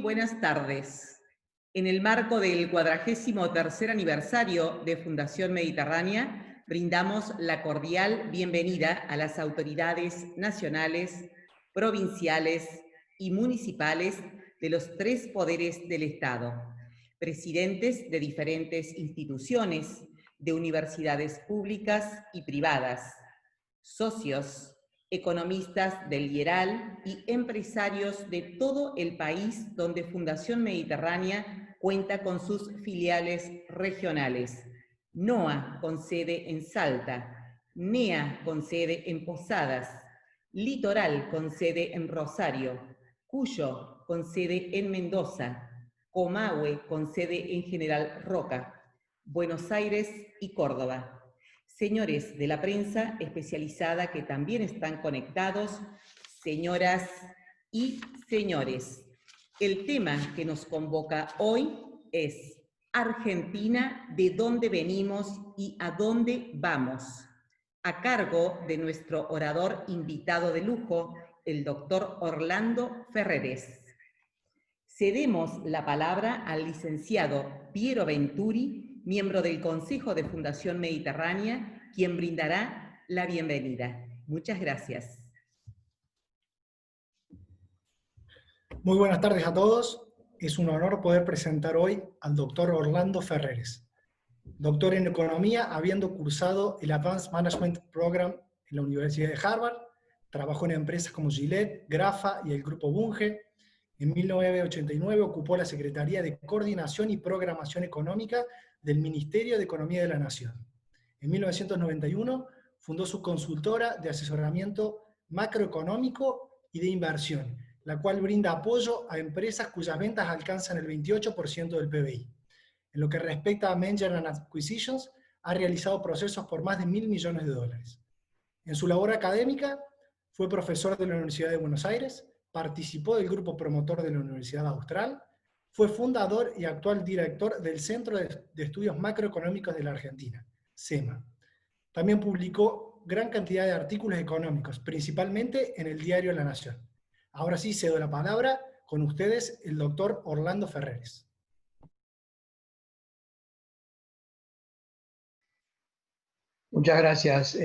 buenas tardes. En el marco del 43º aniversario de Fundación Mediterránea, brindamos la cordial bienvenida a las autoridades nacionales, provinciales y municipales de los 3 poderes del Estado, presidentes de diferentes instituciones, de universidades públicas y privadas, socios, economistas del IERAL y empresarios de todo el país donde Fundación Mediterránea cuenta con sus filiales regionales. NOA con sede en Salta, NEA con sede en Posadas, Litoral con sede en Rosario, Cuyo con sede en Mendoza, Comahue con sede en General Roca, Buenos Aires y Córdoba. Señores de la prensa especializada que también están conectados, señoras y señores, el tema que nos convoca hoy es Argentina, ¿de dónde venimos y a dónde vamos? A cargo de nuestro orador invitado de lujo, el doctor Orlando Ferreres. Cedemos la palabra al licenciado Piero Venturi, miembro del Consejo de Fundación Mediterránea, quien brindará la bienvenida. Muchas gracias. Muy buenas tardes a todos. Es un honor poder presentar hoy al doctor Orlando Ferreres, doctor en Economía, habiendo cursado el Advanced Management Program en la Universidad de Harvard. Trabajó en empresas como Gillette, Grafa y el Grupo Bunge. En 1989 ocupó la Secretaría de Coordinación y Programación Económica del Ministerio de Economía de la Nación. En 1991 fundó su consultora de asesoramiento macroeconómico y de inversión, la cual brinda apoyo a empresas cuyas ventas alcanzan el 28% del PBI. En lo que respecta a Merger and Acquisitions, ha realizado procesos por más de $1.000 millones. En su labor académica, fue profesor de la Universidad de Buenos Aires, participó del grupo promotor de la Universidad Austral, fue fundador y actual director del Centro de Estudios Macroeconómicos de la Argentina, CEMA. También publicó gran cantidad de artículos económicos, principalmente en el diario La Nación. Ahora sí cedo la palabra con ustedes el doctor Orlando Ferreres. Muchas gracias,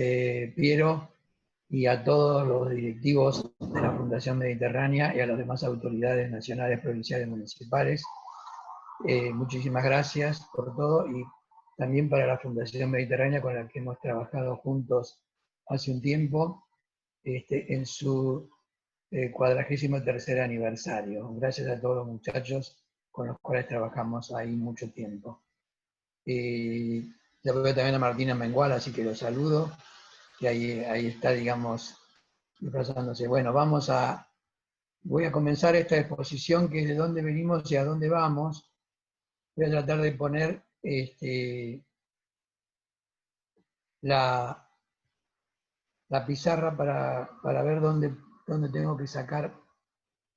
Piero, y a todos los directivos de la Fundación Mediterránea y a las demás autoridades nacionales, provinciales y municipales. Muchísimas gracias por todo, y también para la Fundación Mediterránea, con la que hemos trabajado juntos hace un tiempo, en su 43º aniversario. Gracias a todos los muchachos con los cuales trabajamos ahí mucho tiempo. Ya veo también a Martina Mengual, así que los saludo, que ahí está, digamos, desplazándose. Bueno, voy a comenzar esta exposición, que es de dónde venimos y a dónde vamos. Voy a tratar de poner la pizarra para ver dónde tengo que sacar.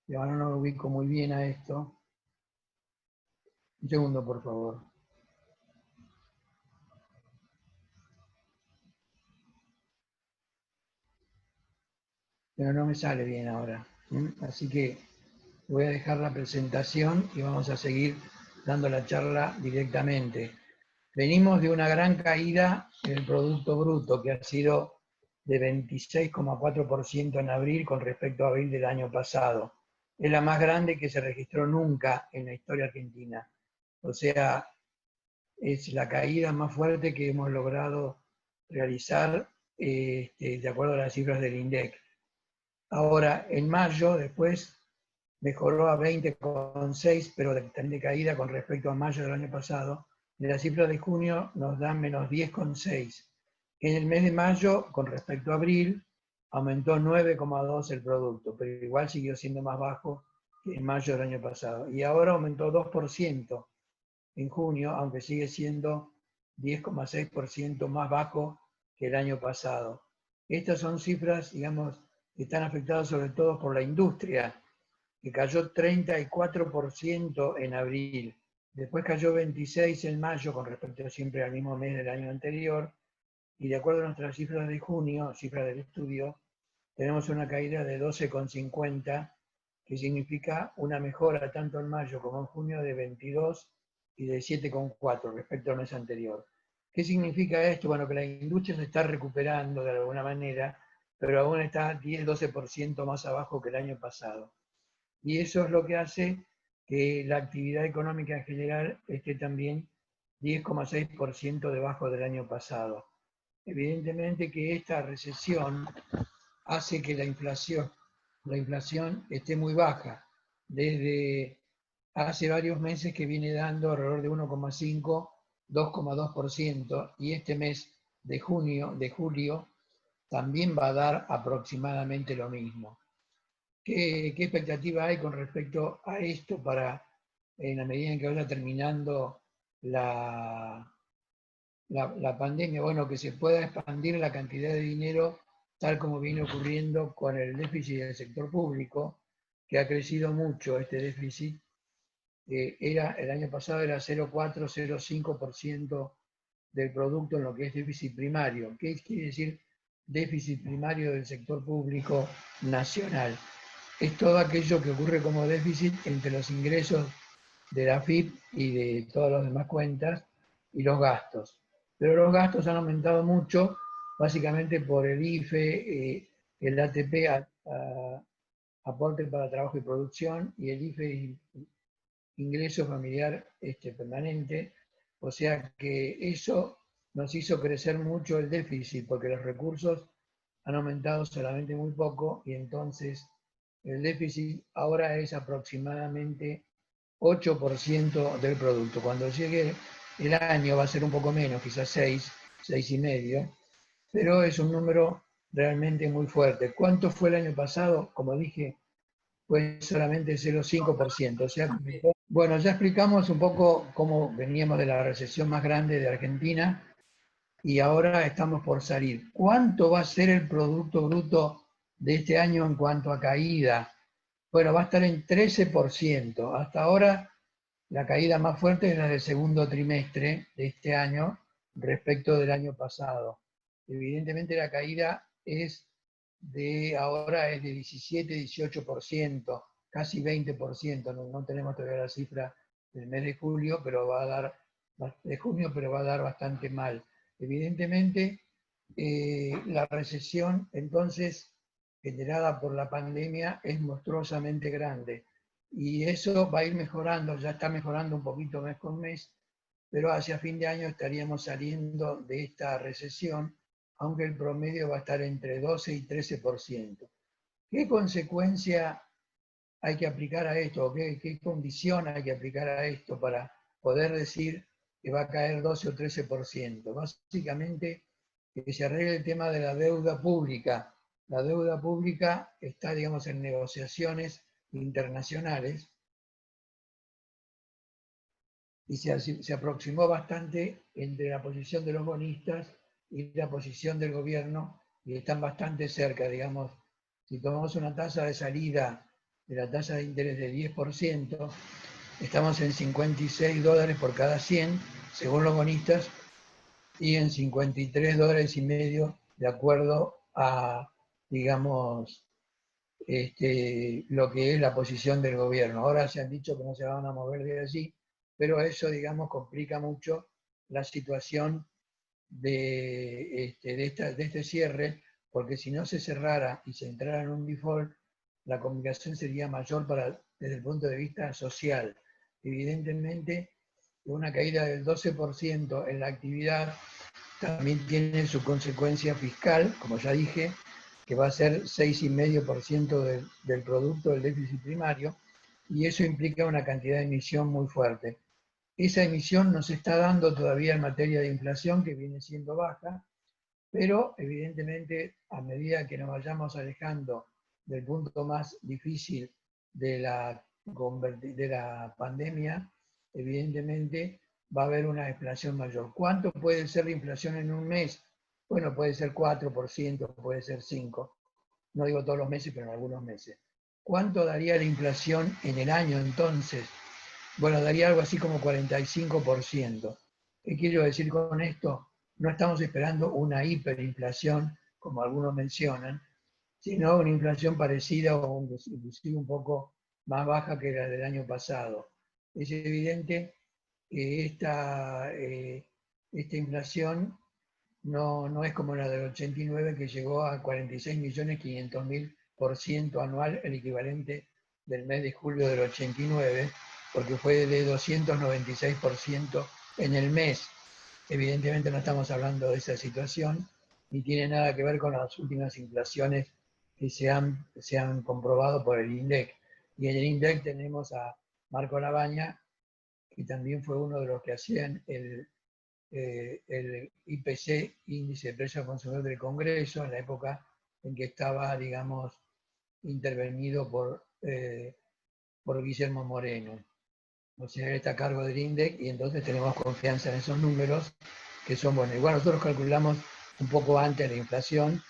Y ahora no lo ubico muy bien a esto. Un segundo, por favor. Pero no me sale bien ahora. Así que voy a dejar la presentación y vamos a seguir dando la charla directamente. Venimos de una gran caída en el Producto Bruto, que ha sido de 26,4% en abril con respecto a abril del año pasado. Es la más grande que se registró nunca en la historia argentina. O sea, es la caída más fuerte que hemos logrado realizar de acuerdo a las cifras del INDEC. Ahora, en mayo, después mejoró a 20,6, pero también de caída con respecto a mayo del año pasado. Y las cifras de junio nos dan menos 10,6. En el mes de mayo, con respecto a abril, aumentó 9,2 el producto, pero igual siguió siendo más bajo que en mayo del año pasado. Y ahora aumentó 2% en junio, aunque sigue siendo 10,6% más bajo que el año pasado. Estas son cifras, digamos, que están afectadas sobre todo por la industria, que cayó 34% en abril, después cayó 26% en mayo con respecto siempre al mismo mes del año anterior, y de acuerdo a nuestras cifras de junio, cifras del estudio, tenemos una caída de 12,50 que significa una mejora tanto en mayo como en junio de 22 y de 7,4 respecto al mes anterior. ¿Qué significa esto? Bueno, que la industria se está recuperando de alguna manera, pero aún está 10-12% más abajo que el año pasado. Y eso es lo que hace que la actividad económica en general esté también 10,6% debajo del año pasado. Evidentemente que esta recesión hace que la inflación esté muy baja. Desde hace varios meses que viene dando alrededor de 1,5, 2,2%, y este mes de julio, también va a dar aproximadamente lo mismo. ¿Qué expectativa hay con respecto a esto para, en la medida en que vaya terminando la pandemia? Bueno, que se pueda expandir la cantidad de dinero tal como viene ocurriendo con el déficit del sector público, que ha crecido mucho este déficit. El año pasado era 0,4, 0,5% del producto en lo que es déficit primario. ¿Qué quiere decir déficit primario del sector público nacional? Es todo aquello que ocurre como déficit entre los ingresos de la AFIP y de todas las demás cuentas y los gastos. Pero los gastos han aumentado mucho, básicamente por el IFE, el ATP, aporte para trabajo y producción, y el IFE, ingreso familiar permanente. O sea que eso nos hizo crecer mucho el déficit, porque los recursos han aumentado solamente muy poco, y entonces el déficit ahora es aproximadamente 8% del producto. Cuando llegue el año va a ser un poco menos, quizás 6,5, pero es un número realmente muy fuerte. ¿Cuánto fue el año pasado? Como dije, fue solamente 0,5%. O sea, bueno, ya explicamos un poco cómo veníamos de la recesión más grande de Argentina y ahora estamos por salir. ¿Cuánto va a ser el Producto Bruto de este año en cuanto a caída? Bueno, va a estar en 13%. Hasta ahora la caída más fuerte es la del segundo trimestre de este año respecto del año pasado. Evidentemente la caída ahora es de 17-18%, casi 20%. No tenemos todavía la cifra del mes de julio, pero va a dar bastante mal. Evidentemente, la recesión entonces generada por la pandemia es monstruosamente grande. Y eso va a ir mejorando, ya está mejorando un poquito mes con mes, pero hacia fin de año estaríamos saliendo de esta recesión, aunque el promedio va a estar entre 12 y 13%. ¿Qué consecuencia hay que aplicar a esto? ¿Qué condición hay que aplicar a esto para poder decir que va a caer 12 o 13%? Básicamente, que se arregle el tema de la deuda pública. La deuda pública está, digamos, en negociaciones internacionales y se aproximó bastante entre la posición de los bonistas y la posición del gobierno, y están bastante cerca, digamos. Si tomamos una tasa de salida de la tasa de interés de 10%, estamos en $56 por cada 100, según los bonistas, y en $53,50 de acuerdo a, digamos, lo que es la posición del gobierno. Ahora se han dicho que no se van a mover de allí, pero eso, digamos, complica mucho la situación de este cierre, porque si no se cerrara y se entrara en un default, la complicación sería mayor desde el punto de vista social. Evidentemente, una caída del 12% en la actividad también tiene su consecuencia fiscal, como ya dije, que va a ser 6,5% del producto del déficit primario, y eso implica una cantidad de emisión muy fuerte. Esa emisión no se está dando todavía en materia de inflación, que viene siendo baja, pero evidentemente a medida que nos vayamos alejando del punto más difícil de la pandemia, evidentemente va a haber una inflación mayor. ¿Cuánto puede ser la inflación en un mes? Bueno, puede ser 4%, puede ser 5%. No digo todos los meses, pero en algunos meses. ¿Cuánto daría la inflación en el año entonces? Bueno, daría algo así como 45%. ¿Qué quiero decir con esto? No estamos esperando una hiperinflación, como algunos mencionan, sino una inflación parecida o inclusive un poco más baja que la del año pasado. Es evidente que esta inflación no es como la del 89, que llegó a 46.500.000% anual, el equivalente del mes de julio del 89, porque fue de 296% en el mes. Evidentemente no estamos hablando de esa situación, ni tiene nada que ver con las últimas inflaciones que se han comprobado por el INDEC. Y en el INDEC tenemos a Marco Labaña, que también fue uno de los que hacían el IPC, Índice de Precios al Consumidor del Congreso, en la época en que estaba, digamos, intervenido por Guillermo Moreno. O sea, él está a cargo del INDEC y entonces tenemos confianza en esos números que son buenos. Igual nosotros calculamos un poco antes la inflación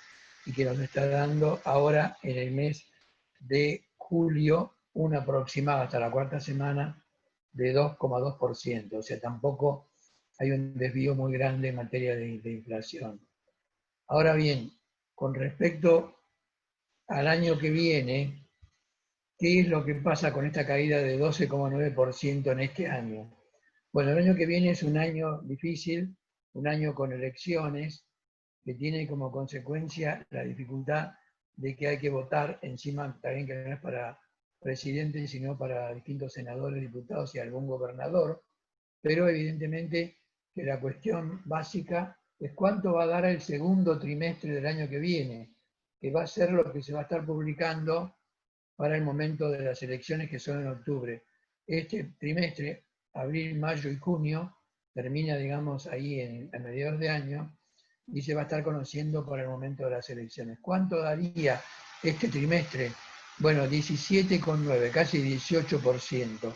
y que nos está dando ahora en el mes de julio un aproximado hasta la cuarta semana de 2,2%. O sea, tampoco hay un desvío muy grande en materia de inflación. Ahora bien, con respecto al año que viene, ¿qué es lo que pasa con esta caída de 12,9% en este año? Bueno, el año que viene es un año difícil, un año con elecciones, que tiene como consecuencia la dificultad de que hay que votar encima, también que no es para presidente, sino para distintos senadores, diputados y algún gobernador, pero evidentemente que la cuestión básica es cuánto va a dar el segundo trimestre del año que viene, que va a ser lo que se va a estar publicando para el momento de las elecciones, que son en octubre. Este trimestre, abril, mayo y junio, termina, digamos, ahí a mediados de año, y se va a estar conociendo para el momento de las elecciones. ¿Cuánto daría este trimestre? Bueno, 17,9, casi 18%.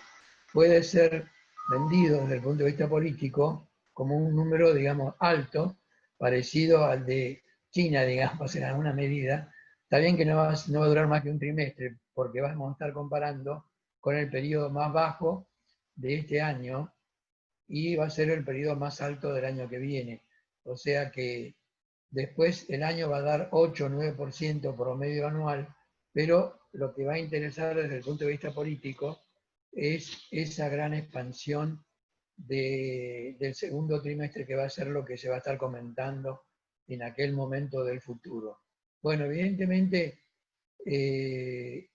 Puede ser vendido desde el punto de vista político como un número, digamos, alto, parecido al de China, digamos, en alguna medida. Está bien que no va a durar más que un trimestre, porque vamos a estar comparando con el periodo más bajo de este año y va a ser el periodo más alto del año que viene. O sea que después el año va a dar 8 o 9% promedio anual, pero lo que va a interesar desde el punto de vista político es esa gran expansión del segundo trimestre, que va a ser lo que se va a estar comentando en aquel momento del futuro. Bueno, evidentemente, ¿de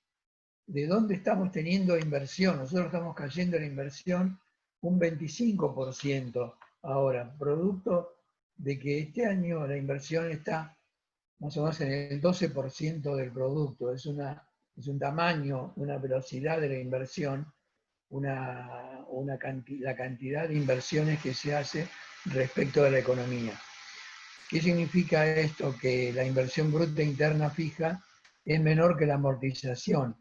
dónde estamos teniendo inversión? Nosotros estamos cayendo en inversión un 25% ahora, producto de que este año la inversión está más o menos en el 12% del producto. Es un tamaño, una velocidad de la inversión, la cantidad de inversiones que se hace respecto de la economía. ¿Qué significa esto? Que la inversión bruta interna fija es menor que la amortización.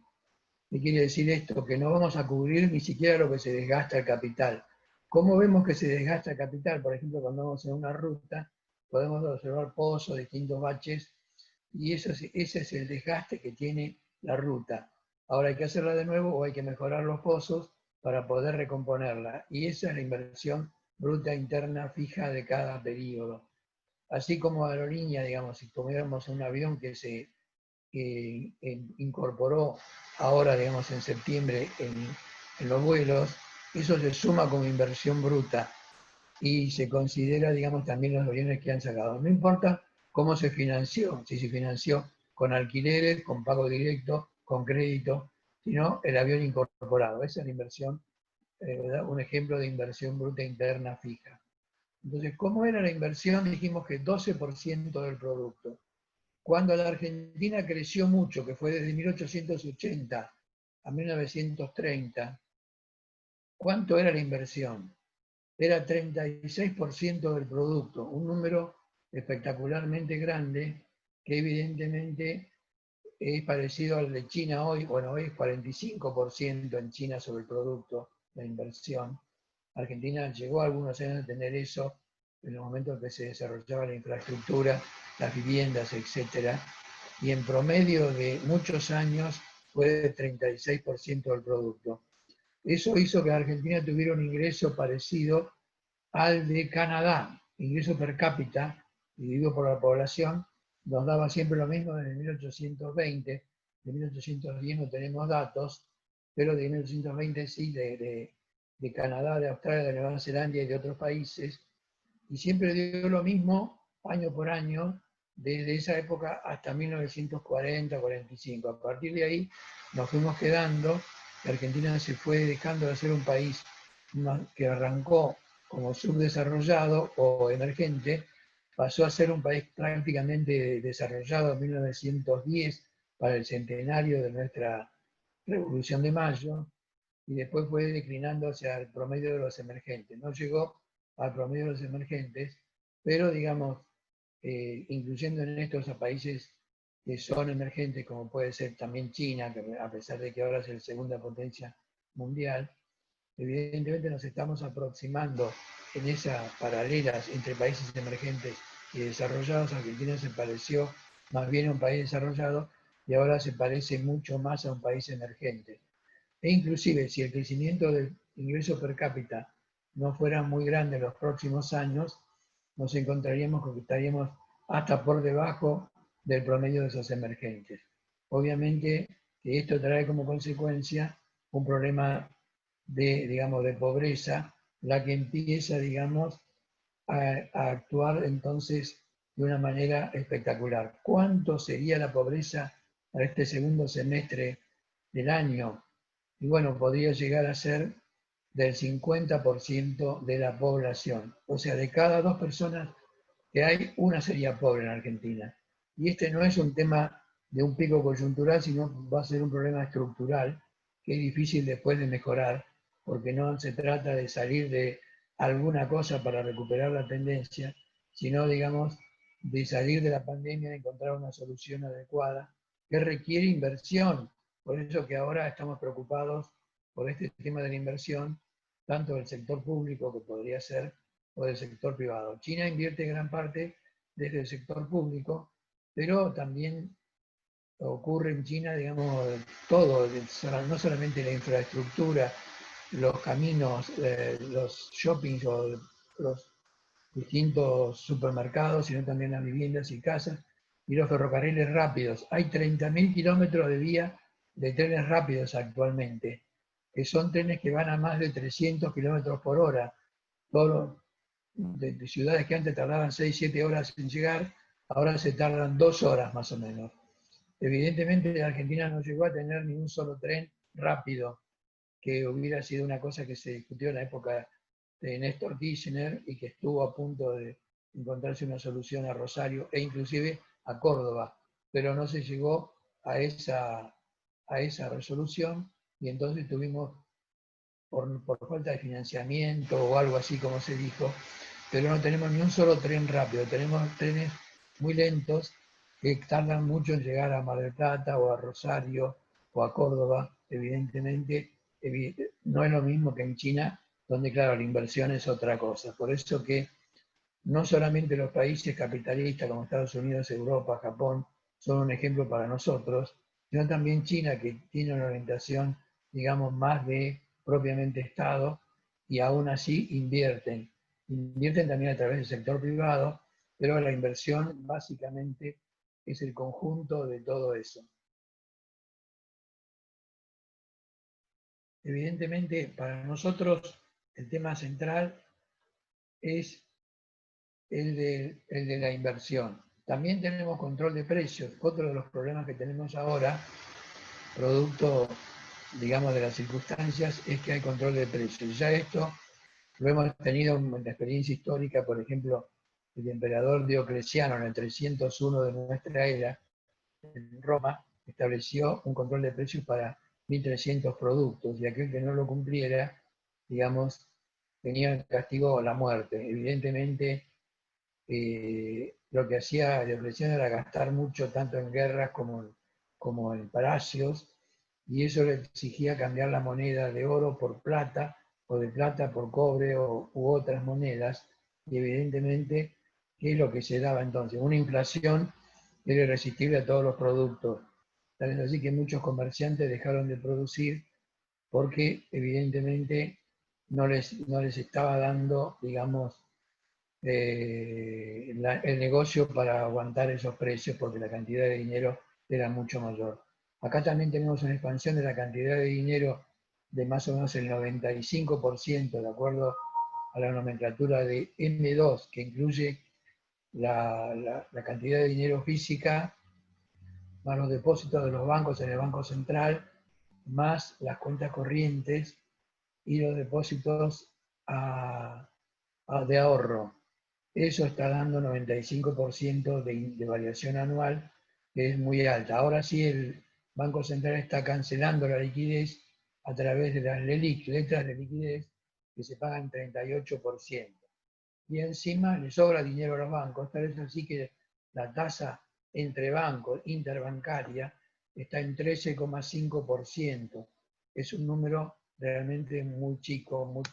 ¿Qué quiere decir esto? Que no vamos a cubrir ni siquiera lo que se desgasta el capital. ¿Cómo vemos que se desgasta el capital? Por ejemplo, cuando vamos en una ruta, podemos observar pozos, distintos baches, y ese es el desgaste que tiene la ruta. Ahora hay que hacerla de nuevo o hay que mejorar los pozos para poder recomponerla. Y esa es la inversión bruta interna fija de cada periodo. Así como aerolínea, digamos, si tuviéramos un avión que se incorporó ahora, digamos, en septiembre en los vuelos, eso se suma como inversión bruta y se considera, digamos, también los aviones que han sacado. No importa cómo se financió, si se financió con alquileres, con pago directo, con crédito, sino el avión incorporado. Esa es la inversión, un ejemplo de inversión bruta interna fija. Entonces, ¿cómo era la inversión? Dijimos que 12% del producto. Cuando la Argentina creció mucho, que fue desde 1880 a 1930, ¿cuánto era la inversión? Era 36% del producto, un número espectacularmente grande que evidentemente es parecido al de China hoy. Bueno, hoy es 45% en China sobre el producto, la inversión. Argentina llegó algunos años a tener eso en el momento en que se desarrollaba la infraestructura, las viviendas, etc. Y en promedio de muchos años fue de 36% del producto. Eso hizo que Argentina tuviera un ingreso parecido al de Canadá, ingreso per cápita, dividido por la población, nos daba siempre lo mismo desde 1820, de 1810 no tenemos datos, pero de 1820 sí, de Canadá, de Australia, de Nueva Zelanda y de otros países, y siempre dio lo mismo año por año, desde esa época hasta 1940-45. A partir de ahí nos fuimos quedando, y Argentina se fue dejando de ser un país que arrancó como subdesarrollado o emergente, pasó a ser un país prácticamente desarrollado en 1910 para el centenario de nuestra Revolución de Mayo, y después fue declinando hacia el promedio de los emergentes. No llegó al promedio de los emergentes, pero digamos, incluyendo en estos a países que son emergentes, como puede ser también China, que a pesar de que ahora es la segunda potencia mundial, evidentemente nos estamos aproximando en esas paralelas entre países emergentes y desarrollados. Argentina se pareció más bien a un país desarrollado y ahora se parece mucho más a un país emergente. E inclusive si el crecimiento del ingreso per cápita no fuera muy grande en los próximos años, nos encontraríamos con que estaríamos hasta por debajo del promedio de esos emergentes. Obviamente que esto trae como consecuencia un problema de, digamos, de pobreza, la que empieza, digamos, a actuar entonces de una manera espectacular. ¿Cuánto sería la pobreza para este segundo semestre del año? Y bueno, podría llegar a ser del 50% de la población. O sea, de cada 2 personas que hay, una sería pobre en Argentina. Y este no es un tema de un pico coyuntural, sino va a ser un problema estructural que es difícil después de mejorar, porque no se trata de salir de alguna cosa para recuperar la tendencia, sino, digamos, de salir de la pandemia, de encontrar una solución adecuada que requiere inversión. Por eso que ahora estamos preocupados por este tema de la inversión, tanto del sector público, que podría ser, o del sector privado. China invierte gran parte desde el sector público, pero también ocurre en China, digamos, todo, no solamente la infraestructura, los caminos, los shoppings o los distintos supermercados, sino también las viviendas y casas, y los ferrocarriles rápidos. Hay 30.000 kilómetros de vía de trenes rápidos actualmente, que son trenes que van a más de 300 kilómetros por hora. Todos de ciudades que antes tardaban 6-7 horas en llegar, ahora se tardan 2 horas más o menos. Evidentemente Argentina no llegó a tener ni un solo tren rápido, que hubiera sido una cosa que se discutió en la época de Néstor Kirchner y que estuvo a punto de encontrarse una solución a Rosario e inclusive a Córdoba, pero no se llegó a esa resolución y entonces tuvimos, por falta de financiamiento o algo así como se dijo, pero no tenemos ni un solo tren rápido, tenemos trenes muy lentos que tardan mucho en llegar a Mar del Plata o a Rosario o a Córdoba. Evidentemente no es lo mismo que en China, donde claro, la inversión es otra cosa. Por eso que no solamente los países capitalistas como Estados Unidos, Europa, Japón, son un ejemplo para nosotros, sino también China, que tiene una orientación, digamos, más de propiamente Estado, y aún así invierten. Invierten también a través del sector privado, pero la inversión básicamente es el conjunto de todo eso. Evidentemente, para nosotros el tema central es el de la inversión. También tenemos control de precios. Otro de los problemas que tenemos ahora, producto, digamos, de las circunstancias, es que hay control de precios. Ya esto lo hemos tenido en la experiencia histórica, por ejemplo, el emperador Diocleciano en el 301 de nuestra era, en Roma, estableció un control de precios para 1.300 productos, y aquel que no lo cumpliera, digamos, tenía el castigo o la muerte. Evidentemente, lo que hacía Diocleciano era gastar mucho, tanto en guerras como en palacios, y eso le exigía cambiar la moneda de oro por plata, o de plata por cobre u otras monedas, y evidentemente, ¿qué es lo que se daba entonces? Una inflación que era irresistible a todos los productos. Tal es así que muchos comerciantes dejaron de producir porque evidentemente no les estaba dando, digamos, el negocio para aguantar esos precios porque la cantidad de dinero era mucho mayor. Acá también tenemos una expansión de la cantidad de dinero de más o menos el 95%, de acuerdo a la nomenclatura de M2, que incluye la cantidad de dinero física, más los depósitos de los bancos en el Banco Central, más las cuentas corrientes y los depósitos de ahorro. Eso está dando 95% de variación anual, que es muy alta. Ahora sí, el Banco Central está cancelando la liquidez a través de las LELIQ, letras de liquidez, que se pagan 38%. Y encima le sobra dinero a los bancos, tal vez así que la tasa entre bancos, interbancaria, está en 13,5%. Es un número realmente muy chico, muy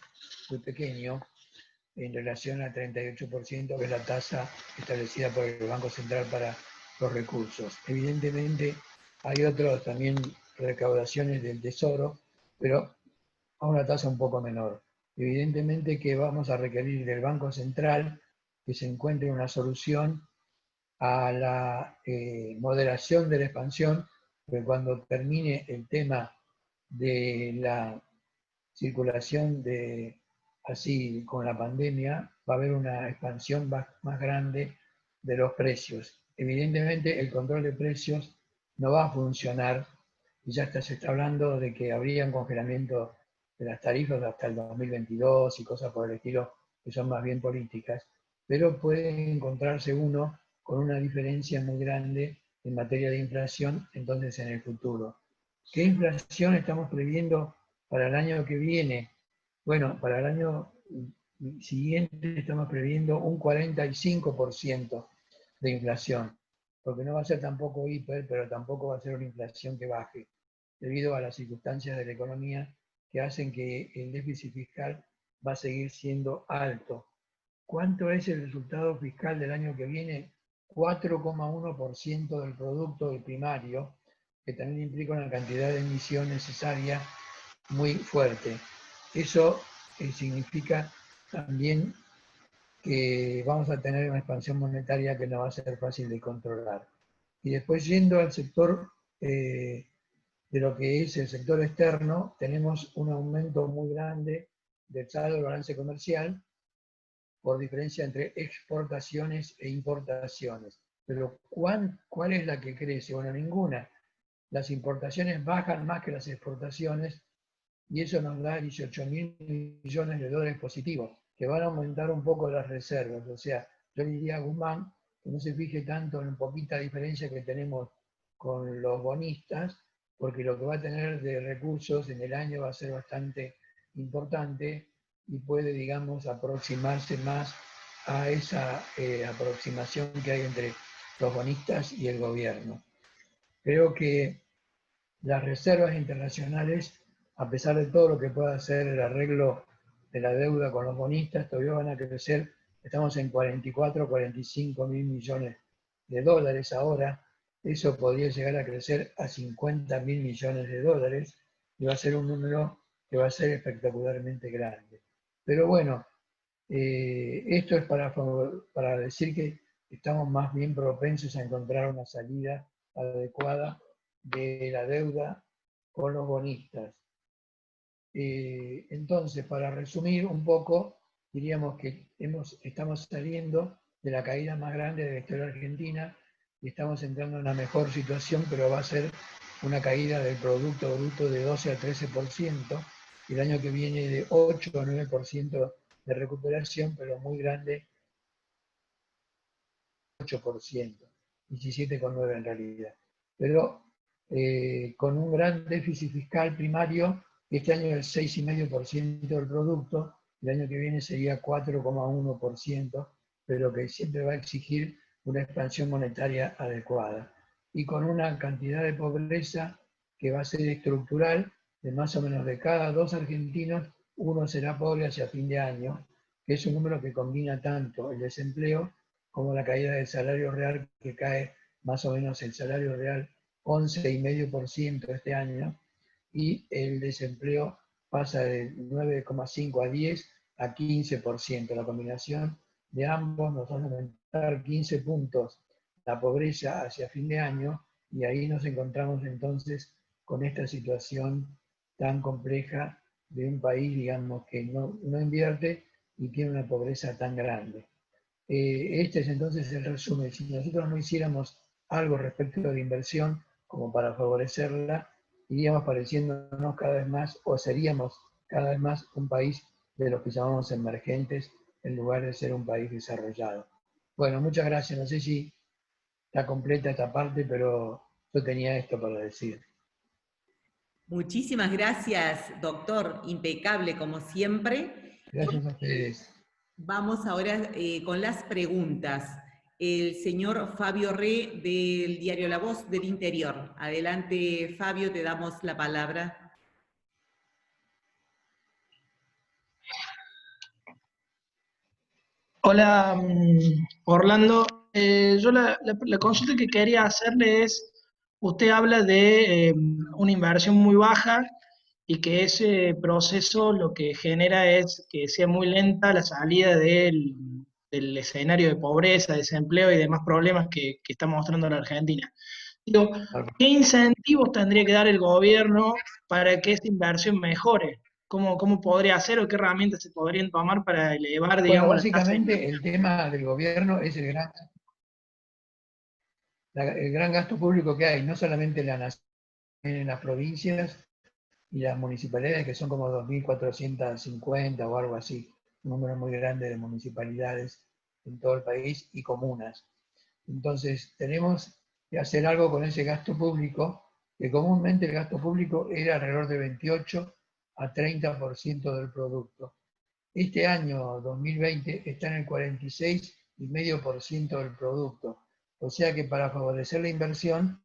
pequeño, en relación al 38%, que es la tasa establecida por el Banco Central para los recursos. Evidentemente hay otras también recaudaciones del Tesoro, pero a una tasa un poco menor. Evidentemente que vamos a requerir del Banco Central que se encuentre una solución a la moderación de la expansión, porque cuando termine el tema de la circulación así con la pandemia, va a haber una expansión más grande de los precios. Evidentemente el control de precios no va a funcionar y ya se está hablando de que habría un congelamiento de las tarifas hasta el 2022 y cosas por el estilo que son más bien políticas, pero puede encontrarse uno con una diferencia muy grande en materia de inflación entonces en el futuro. ¿Qué inflación estamos previendo para el año que viene? Bueno, para el año siguiente estamos previendo un 45% de inflación, porque no va a ser tampoco hiper, pero tampoco va a ser una inflación que baje, debido a las circunstancias de la economía que hacen que el déficit fiscal va a seguir siendo alto. ¿Cuánto es el resultado fiscal del año que viene? 4,1% del producto primario, que también implica una cantidad de emisión necesaria muy fuerte. Eso significa también que vamos a tener una expansión monetaria que no va a ser fácil de controlar. Y después, yendo al sector de lo que es el sector externo, tenemos un aumento muy grande del saldo del balance comercial por diferencia entre exportaciones e importaciones. Pero ¿cuál es la que crece? Bueno, ninguna. Las importaciones bajan más que las exportaciones y eso nos da 18.000 millones de dólares positivos, que van a aumentar un poco las reservas. O sea, yo le diría a Guzmán que no se fije tanto en la poquita diferencia que tenemos con los bonistas, porque lo que va a tener de recursos en el año va a ser bastante importante y puede, digamos, aproximarse más a esa aproximación que hay entre los bonistas y el gobierno. Creo que las reservas internacionales, a pesar de todo lo que pueda hacer el arreglo de la deuda con los bonistas, todavía van a crecer. Estamos en 44, 45 mil millones de dólares ahora. Eso podría llegar a crecer a 50 mil millones de dólares y va a ser un número que va a ser espectacularmente grande. Pero bueno, esto es para decir que estamos más bien propensos a encontrar una salida adecuada de la deuda con los bonistas. Entonces, para resumir un poco, diríamos que estamos saliendo de la caída más grande de la historia argentina y estamos entrando en una mejor situación, pero va a ser una caída del Producto Bruto de 12 a 13%, y el año que viene de 8 a 9% de recuperación, pero muy grande, 8%, 17,9% en realidad. Pero con un gran déficit fiscal primario, este año es el 6,5% del producto, el año que viene sería 4,1%, pero que siempre va a exigir una expansión monetaria adecuada. Y con una cantidad de pobreza que va a ser estructural, de más o menos de cada 2 argentinos, uno será pobre hacia fin de año, que es un número que combina tanto el desempleo como la caída del salario real, que cae más o menos el salario real 11,5% este año, y el desempleo pasa de 9,5 a 10 a 15%. La combinación de ambos nos van a aumentar 15 puntos la pobreza hacia fin de año, y ahí nos encontramos entonces con esta situación tan compleja de un país, digamos, que no invierte y tiene una pobreza tan grande. Este es entonces el resumen. Si nosotros no hiciéramos algo respecto de la inversión como para favorecerla, iríamos pareciéndonos cada vez más, o seríamos cada vez más un país de los que llamamos emergentes, en lugar de ser un país desarrollado. Bueno, muchas gracias. No sé si está completa esta parte, pero yo tenía esto para decir. Muchísimas gracias, doctor. Impecable, como siempre. Gracias a ustedes. Vamos ahora con las preguntas. El señor Fabio Re, del diario La Voz del Interior. Adelante, Fabio, te damos la palabra. Hola, Orlando. Yo la consulta que quería hacerle es, usted habla de una inversión muy baja y que ese proceso lo que genera es que sea muy lenta la salida del escenario de pobreza, desempleo y demás problemas que está mostrando la Argentina. Digo, ¿qué incentivos tendría que dar el gobierno para que esa inversión mejore? ¿Cómo podría hacer o qué herramientas se podrían tomar para elevar, Bueno, digamos, la tasa de básicamente inversión? el tema del gobierno es el gran gasto público que hay, no solamente en la nación, en las provincias y las municipalidades, que son como 2.450 o algo así, un número muy grande de municipalidades en todo el país y comunas. Entonces, tenemos que hacer algo con ese gasto público, que comúnmente el gasto público era alrededor de 28 a 30% del producto. Este año 2020 está en el 46,5% del producto. O sea que para favorecer la inversión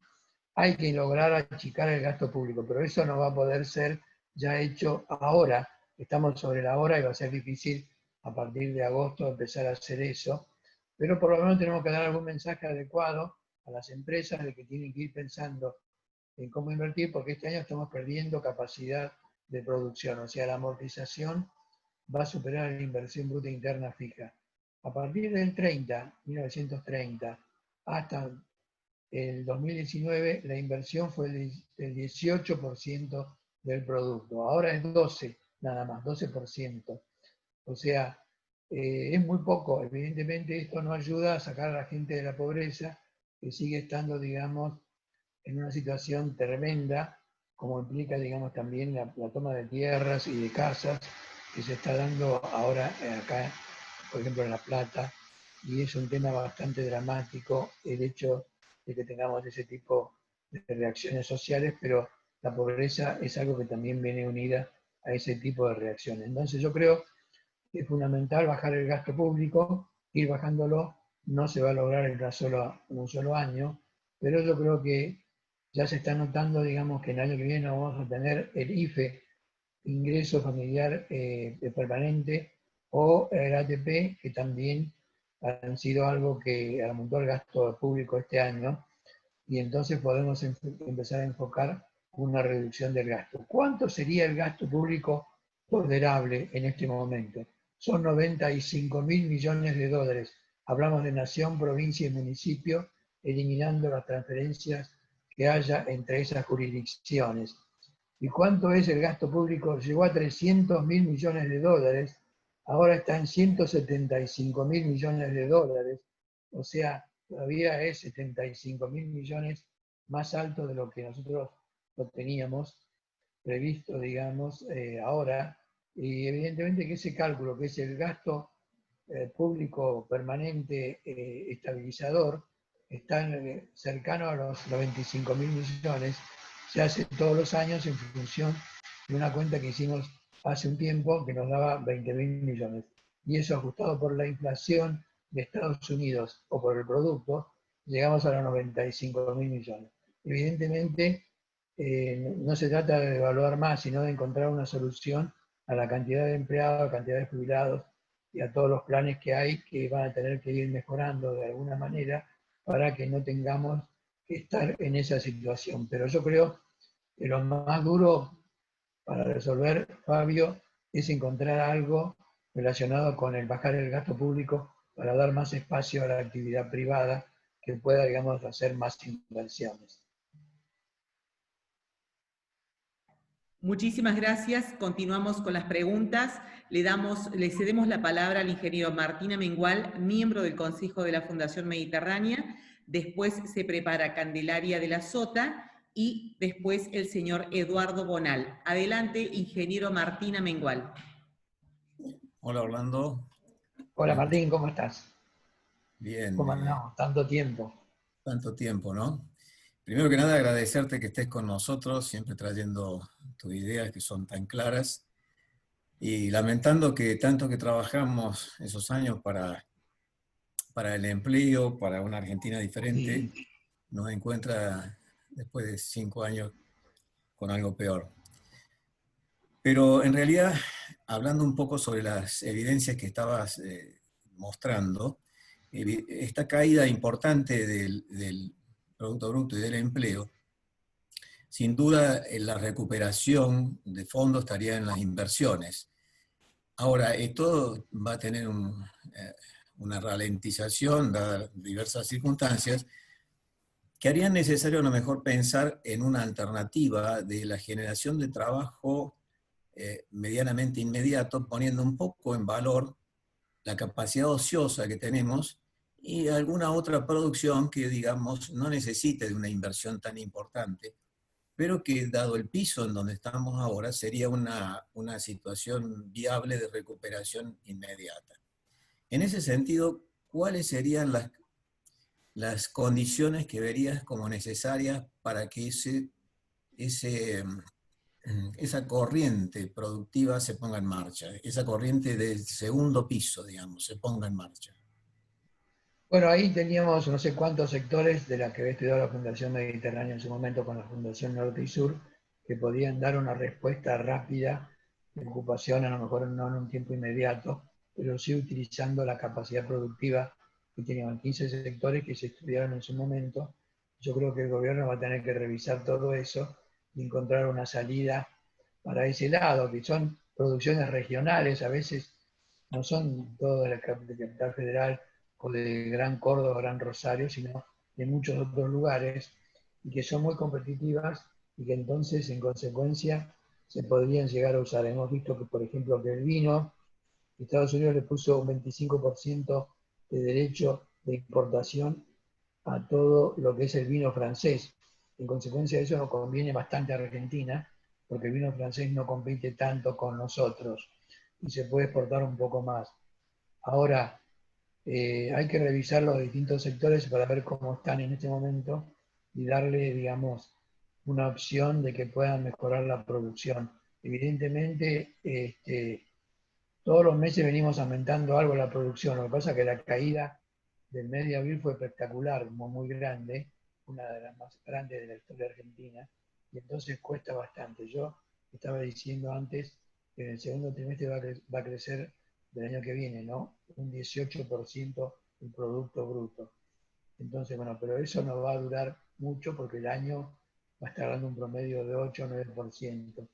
hay que lograr achicar el gasto público, pero eso no va a poder ser ya hecho ahora. Estamos sobre la hora y va a ser difícil a partir de agosto empezar a hacer eso, pero por lo menos tenemos que dar algún mensaje adecuado a las empresas de que tienen que ir pensando en cómo invertir, porque este año estamos perdiendo capacidad de producción, o sea, la amortización va a superar la inversión bruta interna fija. A partir del 1930, hasta el 2019, la inversión fue del 18% del producto. Ahora es 12, nada más, 12%. O sea, es muy poco. Evidentemente esto no ayuda a sacar a la gente de la pobreza, que sigue estando, digamos, en una situación tremenda, como implica, digamos, también la toma de tierras y de casas que se está dando ahora acá, por ejemplo, en La Plata, y es un tema bastante dramático el hecho de que tengamos ese tipo de reacciones sociales, pero la pobreza es algo que también viene unida a ese tipo de reacciones. Entonces yo creo que es fundamental bajar el gasto público, ir bajándolo, no se va a lograr en un solo año, pero yo creo que ya se está notando, digamos, que el año que viene vamos a tener el IFE, ingreso familiar permanente, o el ATP, que también han sido algo que aumentó el gasto público este año, y entonces podemos empezar a enfocar una reducción del gasto. ¿Cuánto sería el gasto público tolerable en este momento? Son 95.000 millones de dólares. Hablamos de nación, provincia y municipio, eliminando las transferencias que haya entre esas jurisdicciones. ¿Y cuánto es el gasto público? Llegó a 300.000 millones de dólares, ahora está en 175.000 millones de dólares, o sea, todavía es 75.000 millones más alto de lo que nosotros lo teníamos previsto, digamos, ahora. Y evidentemente que ese cálculo, que es el gasto público permanente estabilizador, está cercano a los 95.000 millones, se hace todos los años en función de una cuenta que hicimos hace un tiempo que nos daba 20.000 millones. Y eso ajustado por la inflación de Estados Unidos o por el producto, llegamos a los 95.000 millones. Evidentemente, no se trata de evaluar más, sino de encontrar una solución a la cantidad de empleados, a la cantidad de jubilados y a todos los planes que hay que van a tener que ir mejorando de alguna manera para que no tengamos que estar en esa situación. Pero yo creo que lo más duro para resolver, Fabio, es encontrar algo relacionado con el bajar el gasto público para dar más espacio a la actividad privada que pueda, digamos, hacer más inversiones. Muchísimas gracias. Continuamos con las preguntas. Le cedemos la palabra al ingeniero Martín Amengual, miembro del Consejo de la Fundación Mediterránea. Después se prepara Candelaria de la Sota y después el señor Eduardo Bonal. Adelante, ingeniero Martín Amengual. Hola Orlando. Hola Martín, ¿cómo estás? Bien. ¿Cómo andamos? Tanto tiempo. Tanto tiempo, ¿no? Primero que nada, agradecerte que estés con nosotros, siempre trayendo tus ideas que son tan claras, y lamentando que tanto que trabajamos esos años para el empleo, para una Argentina diferente, Sí. nos encuentra después de 5 años con algo peor. Pero en realidad, hablando un poco sobre las evidencias que estabas mostrando, esta caída importante del Producto Bruto y del empleo, sin duda la recuperación de fondos estaría en las inversiones. Ahora, esto va a tener una ralentización, dadas diversas circunstancias, que harían necesario a lo mejor pensar en una alternativa de la generación de trabajo medianamente inmediato, poniendo un poco en valor la capacidad ociosa que tenemos y alguna otra producción que, digamos, no necesite de una inversión tan importante, pero que, dado el piso en donde estamos ahora, sería una situación viable de recuperación inmediata. En ese sentido, ¿cuáles serían las condiciones que verías como necesarias para que esa corriente productiva se ponga en marcha, esa corriente del segundo piso, digamos, se ponga en marcha? Bueno, ahí teníamos no sé cuántos sectores de la que había estudiado la Fundación Mediterránea en su momento con la Fundación Norte y Sur, que podían dar una respuesta rápida de ocupación, a lo mejor no en un tiempo inmediato, pero sí utilizando la capacidad productiva que tenían 15 sectores que se estudiaron en su momento. Yo creo que el gobierno va a tener que revisar todo eso y encontrar una salida para ese lado, que son producciones regionales, a veces no son todo de la capital federal o de Gran Córdoba, Gran Rosario, sino de muchos otros lugares, y que son muy competitivas y que entonces, en consecuencia, se podrían llegar a usar. Hemos visto que, por ejemplo, que el vino, Estados Unidos le puso un 25% de derecho de importación a todo lo que es el vino francés. En consecuencia, eso nos conviene bastante a Argentina, porque el vino francés no compite tanto con nosotros y se puede exportar un poco más. Ahora, hay que revisar los distintos sectores para ver cómo están en este momento y darle, digamos, una opción de que puedan mejorar la producción. Evidentemente, todos los meses venimos aumentando algo la producción. Lo que pasa es que la caída del mes de abril fue espectacular, muy grande, una de las más grandes de la historia argentina, y entonces cuesta bastante. Yo estaba diciendo antes que en el segundo trimestre va a crecer del año que viene, ¿no? Un 18% el Producto Bruto. Entonces, bueno, pero eso no va a durar mucho porque el año va a estar dando un promedio de 8 o 9%. Entonces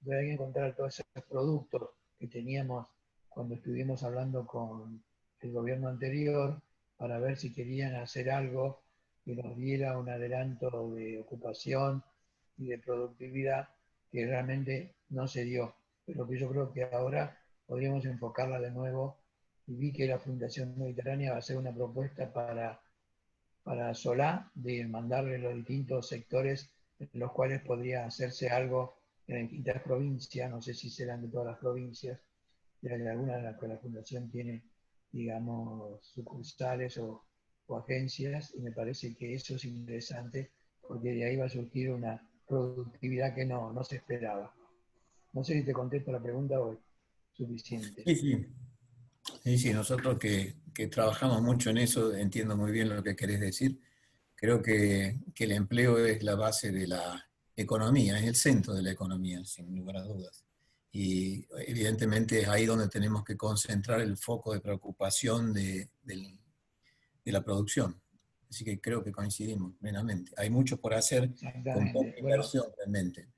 hay que encontrar todos esos productos que teníamos cuando estuvimos hablando con el gobierno anterior para ver si querían hacer algo que nos diera un adelanto de ocupación y de productividad que realmente no se dio, pero que yo creo que ahora podríamos enfocarla de nuevo, y vi que la Fundación Mediterránea va a hacer una propuesta para Solá de mandarle los distintos sectores en los cuales podría hacerse algo en distintas provincias, no sé si serán de todas las provincias, de algunas de las que la Fundación tiene, digamos, sucursales o agencias, y me parece que eso es interesante porque de ahí va a surgir una productividad que no se esperaba. No sé si te contesto la pregunta o es suficiente. Sí, sí. Sí, sí, nosotros que trabajamos mucho en eso, entiendo muy bien lo que querés decir. Creo que el empleo es la base de la economía, es el centro de la economía, sin lugar a dudas. Y evidentemente es ahí donde tenemos que concentrar el foco de preocupación de la producción. Así que creo que coincidimos plenamente. Hay mucho por hacer con poca Exactamente. Bueno, inversión realmente.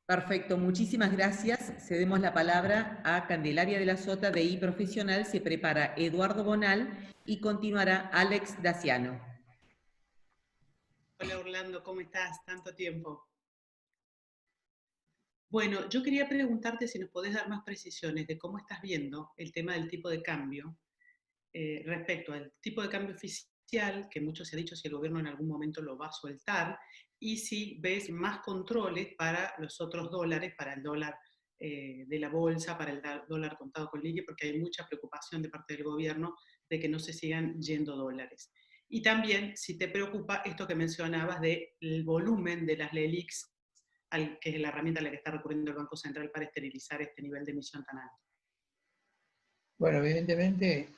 Perfecto, muchísimas gracias. Cedemos la palabra a Candelaria de la Sota, de I Profesional. Se prepara Eduardo Bonal y continuará Alex Daciano. Hola Orlando, ¿cómo estás? Tanto tiempo. Bueno, yo quería preguntarte si nos podés dar más precisiones de cómo estás viendo el tema del tipo de cambio respecto al tipo de cambio oficial, que mucho se ha dicho si el gobierno en algún momento lo va a soltar, y si ves más controles para los otros dólares, para el dólar de la bolsa, para el dólar contado con liqui, porque hay mucha preocupación de parte del gobierno de que no se sigan yendo dólares. Y también si te preocupa esto que mencionabas del volumen de las LELIQs, que es la herramienta a la que está recurriendo el Banco Central para esterilizar este nivel de emisión tan alto. Bueno, evidentemente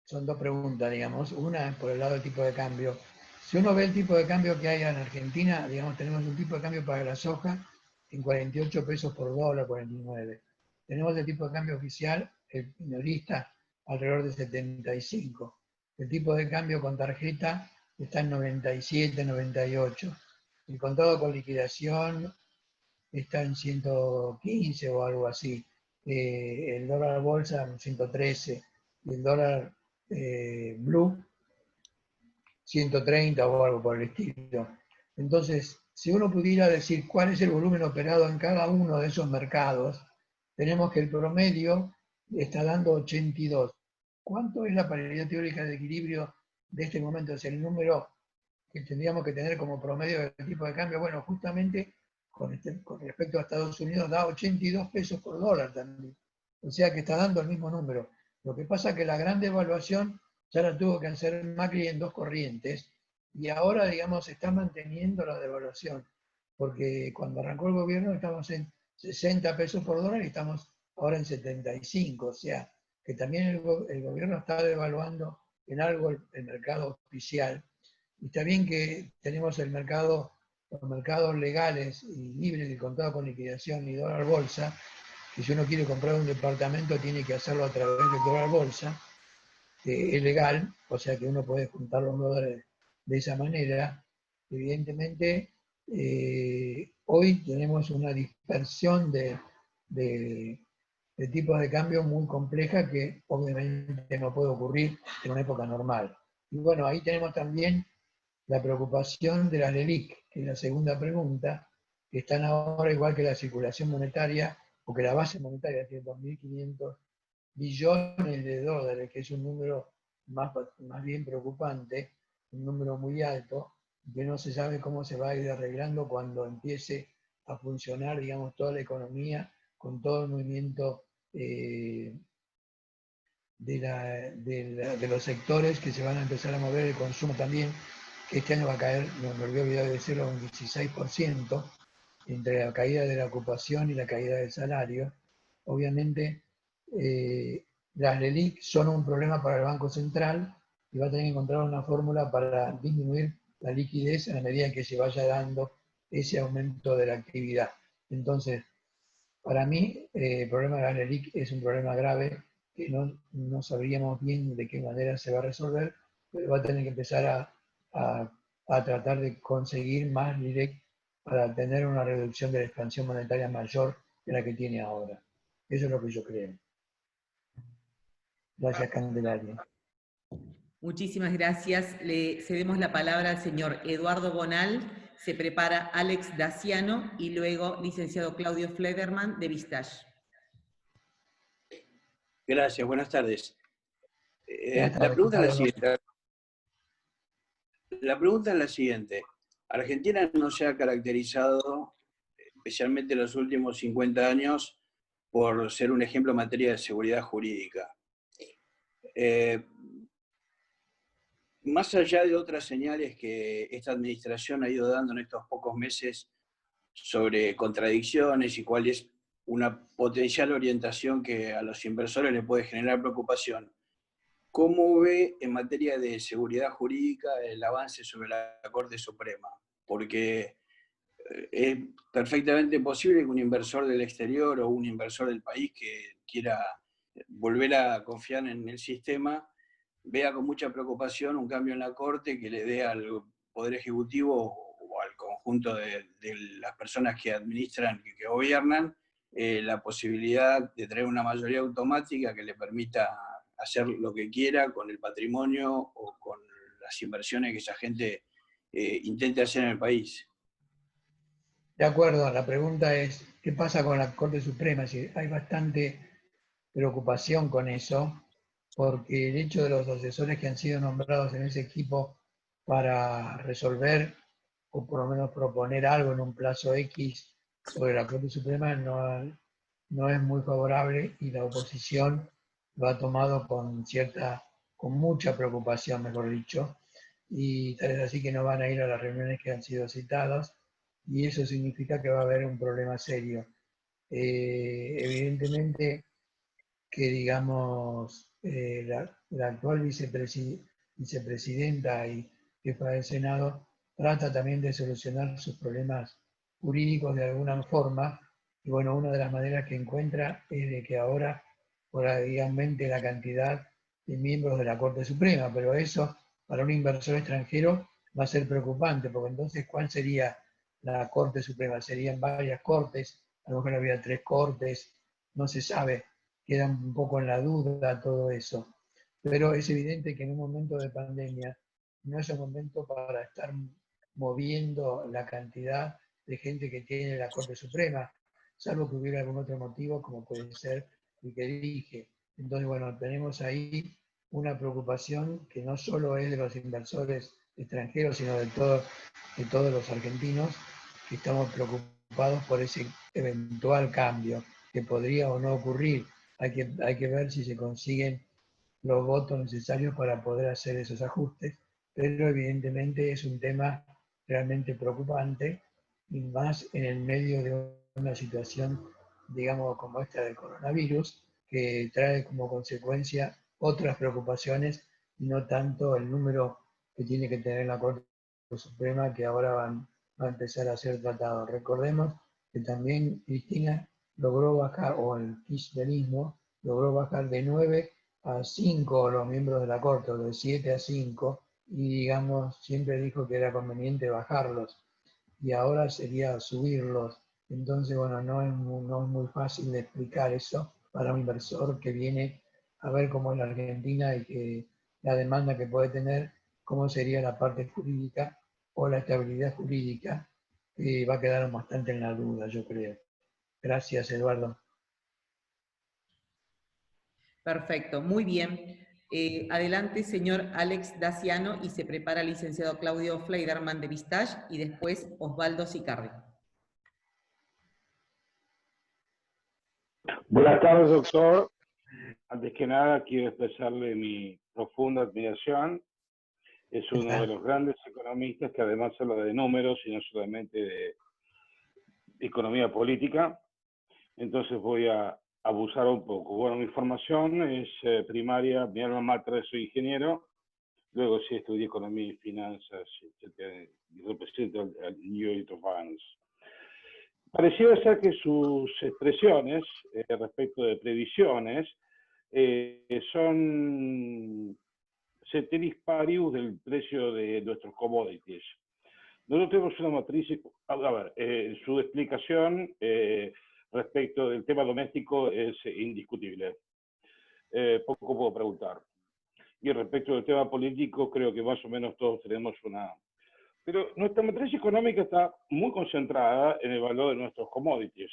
son dos preguntas, digamos. Una es por el lado del tipo de cambio. Si uno ve el tipo de cambio que hay en Argentina, digamos, tenemos un tipo de cambio para la soja en 48 pesos por dólar, 49. Tenemos el tipo de cambio oficial, el minorista, alrededor de 75. El tipo de cambio con tarjeta está en 97, 98. El contado con liquidación está en 115 o algo así. El dólar bolsa en 113 y el dólar blue 130 o algo por el estilo. Entonces, si uno pudiera decir cuál es el volumen operado en cada uno de esos mercados, tenemos que el promedio está dando 82. ¿Cuánto es la paridad teórica de equilibrio de este momento? Es el número que tendríamos que tener como promedio del tipo de cambio. Bueno, justamente con respecto a Estados Unidos da 82 pesos por dólar también. O sea que está dando el mismo número. Lo que pasa es que la gran devaluación ya la tuvo que hacer Macri en dos corrientes y ahora, digamos, se está manteniendo la devaluación. Porque cuando arrancó el gobierno estábamos en 60 pesos por dólar y estamos ahora en 75. O sea que también el gobierno está devaluando en algo el mercado oficial. Y está bien que tenemos los mercados legales y libres de contado con liquidación y dólar bolsa, que si uno quiere comprar un departamento tiene que hacerlo a través del dólar bolsa, que es legal, o sea que uno puede juntar los dólares de esa manera. Evidentemente, hoy tenemos una dispersión de tipos de cambio muy compleja que obviamente no puede ocurrir en una época normal. Y bueno, ahí tenemos también la preocupación de la LELIQ, que es la segunda pregunta, que están ahora igual que la circulación monetaria, o que la base monetaria tiene 2.500 billones de dólares, que es un número más bien preocupante, un número muy alto, que no se sabe cómo se va a ir arreglando cuando empiece a funcionar, digamos, toda la economía, con todo el movimiento de los sectores que se van a empezar a mover, el consumo también, que este año va a caer, no me olvidé de decirlo, un 16%, entre la caída de la ocupación y la caída del salario. Obviamente, las LELIQ son un problema para el Banco Central y va a tener que encontrar una fórmula para disminuir la liquidez a la medida que se vaya dando ese aumento de la actividad. Entonces, para mí, el problema de la LELIQ es un problema grave que no sabríamos bien de qué manera se va a resolver, pero va a tener que empezar a tratar de conseguir más LELIQ para tener una reducción de la expansión monetaria mayor que la que tiene ahora. Eso es lo que yo creo. Gracias, Candelaria. Muchísimas gracias. Le cedemos la palabra al señor Eduardo Bonal. Se prepara Alex Daciano y luego licenciado Claudio Flederman de Vistage. Gracias, buenas tardes. Buenas tardes, La pregunta es la siguiente. Argentina no se ha caracterizado, especialmente en los últimos 50 años, por ser un ejemplo en materia de seguridad jurídica. Más allá de otras señales que esta administración ha ido dando en estos pocos meses sobre contradicciones y cuál es una potencial orientación que a los inversores les puede generar preocupación, ¿cómo ve en materia de seguridad jurídica el avance sobre la Corte Suprema? Porque es perfectamente posible que un inversor del exterior o un inversor del país que quiera volver a confiar en el sistema vea con mucha preocupación un cambio en la Corte que le dé al Poder Ejecutivo o al conjunto de las personas que administran y que gobiernan, la posibilidad de tener una mayoría automática que le permita hacer lo que quiera con el patrimonio o con las inversiones que esa gente intente hacer en el país. De acuerdo, la pregunta es, ¿qué pasa con la Corte Suprema? Si hay bastante preocupación con eso, porque el hecho de los asesores que han sido nombrados en ese equipo para resolver o por lo menos proponer algo en un plazo X sobre la Corte Suprema no es muy favorable y la oposición lo ha tomado con mucha preocupación, mejor dicho, y tal es así que no van a ir a las reuniones que han sido citadas y eso significa que va a haber un problema serio. Evidentemente que, digamos, la actual vicepresidenta y jefa del Senado trata también de solucionar sus problemas jurídicos de alguna forma, y bueno, una de las maneras que encuentra es de que ahora por ahí aumente la cantidad de miembros de la Corte Suprema, pero eso para un inversor extranjero va a ser preocupante, porque entonces, ¿cuál sería la Corte Suprema? ¿Serían varias cortes? A lo mejor había 3 cortes, no se sabe, queda un poco en la duda todo eso. Pero es evidente que en un momento de pandemia no es el momento para estar moviendo la cantidad de gente que tiene la Corte Suprema, salvo que hubiera algún otro motivo, como puede ser el que dije. Entonces, bueno, tenemos ahí una preocupación que no solo es de los inversores extranjeros, sino de todos los argentinos, que estamos preocupados por ese eventual cambio que podría o no ocurrir. Hay que ver si se consiguen los votos necesarios para poder hacer esos ajustes, pero evidentemente es un tema realmente preocupante, y más en el medio de una situación, digamos, como esta del coronavirus, que trae como consecuencia otras preocupaciones y no tanto el número que tiene que tener la Corte Suprema, que ahora va a empezar a ser tratado. Recordemos que también Cristina logró bajar, o el kirchnerismo logró bajar de 9 a 5 los miembros de la Corte, o de 7 a 5, y digamos, siempre dijo que era conveniente bajarlos, y ahora sería subirlos. Entonces, bueno, no es muy fácil de explicar eso para un inversor que viene a ver cómo es la Argentina y que la demanda que puede tener, cómo sería la parte jurídica o la estabilidad jurídica, va a quedar bastante en la duda, yo creo. Gracias, Eduardo. Perfecto, muy bien. Adelante, señor Alex Daciano, y se prepara el licenciado Claudio Fleiderman de Vistage y después Osvaldo Sicardi. Buenas tardes, doctor. Antes que nada, quiero expresarle mi profunda admiración. Es uno de los grandes economistas que además habla de números y no solamente de economía política. Entonces voy a abusar un poco. Bueno, mi formación es primaria, mi alma mater, soy ingeniero. Luego sí estudié economía y finanzas, y represento al New York Finance. Pareciera ser que sus expresiones respecto de previsiones son ceteris paribus del precio de nuestros commodities. Nosotros tenemos una matriz, a ver, su explicación respecto del tema doméstico es indiscutible. Poco puedo preguntar. Y respecto del tema político, creo que más o menos todos tenemos una... Pero nuestra matriz económica está muy concentrada en el valor de nuestros commodities,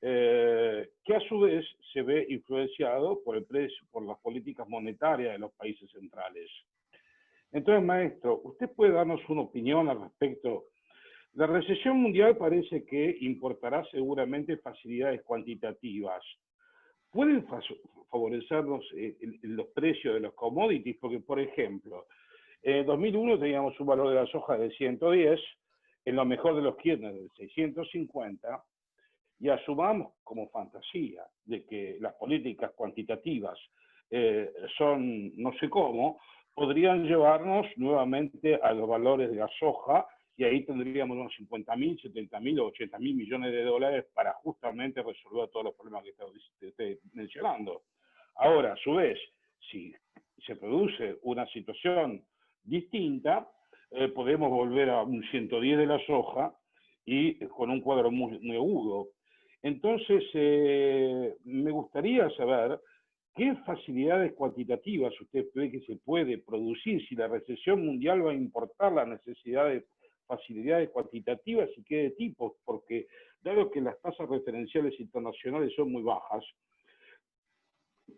que a su vez se ve influenciado por el precio, por las políticas monetarias de los países centrales. Entonces, maestro, ¿usted puede darnos una opinión al respecto? La recesión mundial parece que importará seguramente facilidades cuantitativas. ¿Pueden favorecernos los precios de los commodities? Porque, por ejemplo, en 2001 teníamos un valor de la soja de 110, en lo mejor de los Kirchner de 650, y asumamos como fantasía de que las políticas cuantitativas son no sé cómo, podrían llevarnos nuevamente a los valores de la soja, y ahí tendríamos unos 50.000, 70.000 o 80.000 millones de dólares para justamente resolver todos los problemas que estoy mencionando. Ahora, a su vez, si se produce una situación distinta, podemos volver a un 110 de la soja y con un cuadro muy, muy agudo. Entonces, me gustaría saber qué facilidades cuantitativas usted cree que se puede producir, si la recesión mundial va a importar la necesidad de facilidades cuantitativas y qué de tipos, porque dado que las tasas referenciales internacionales son muy bajas,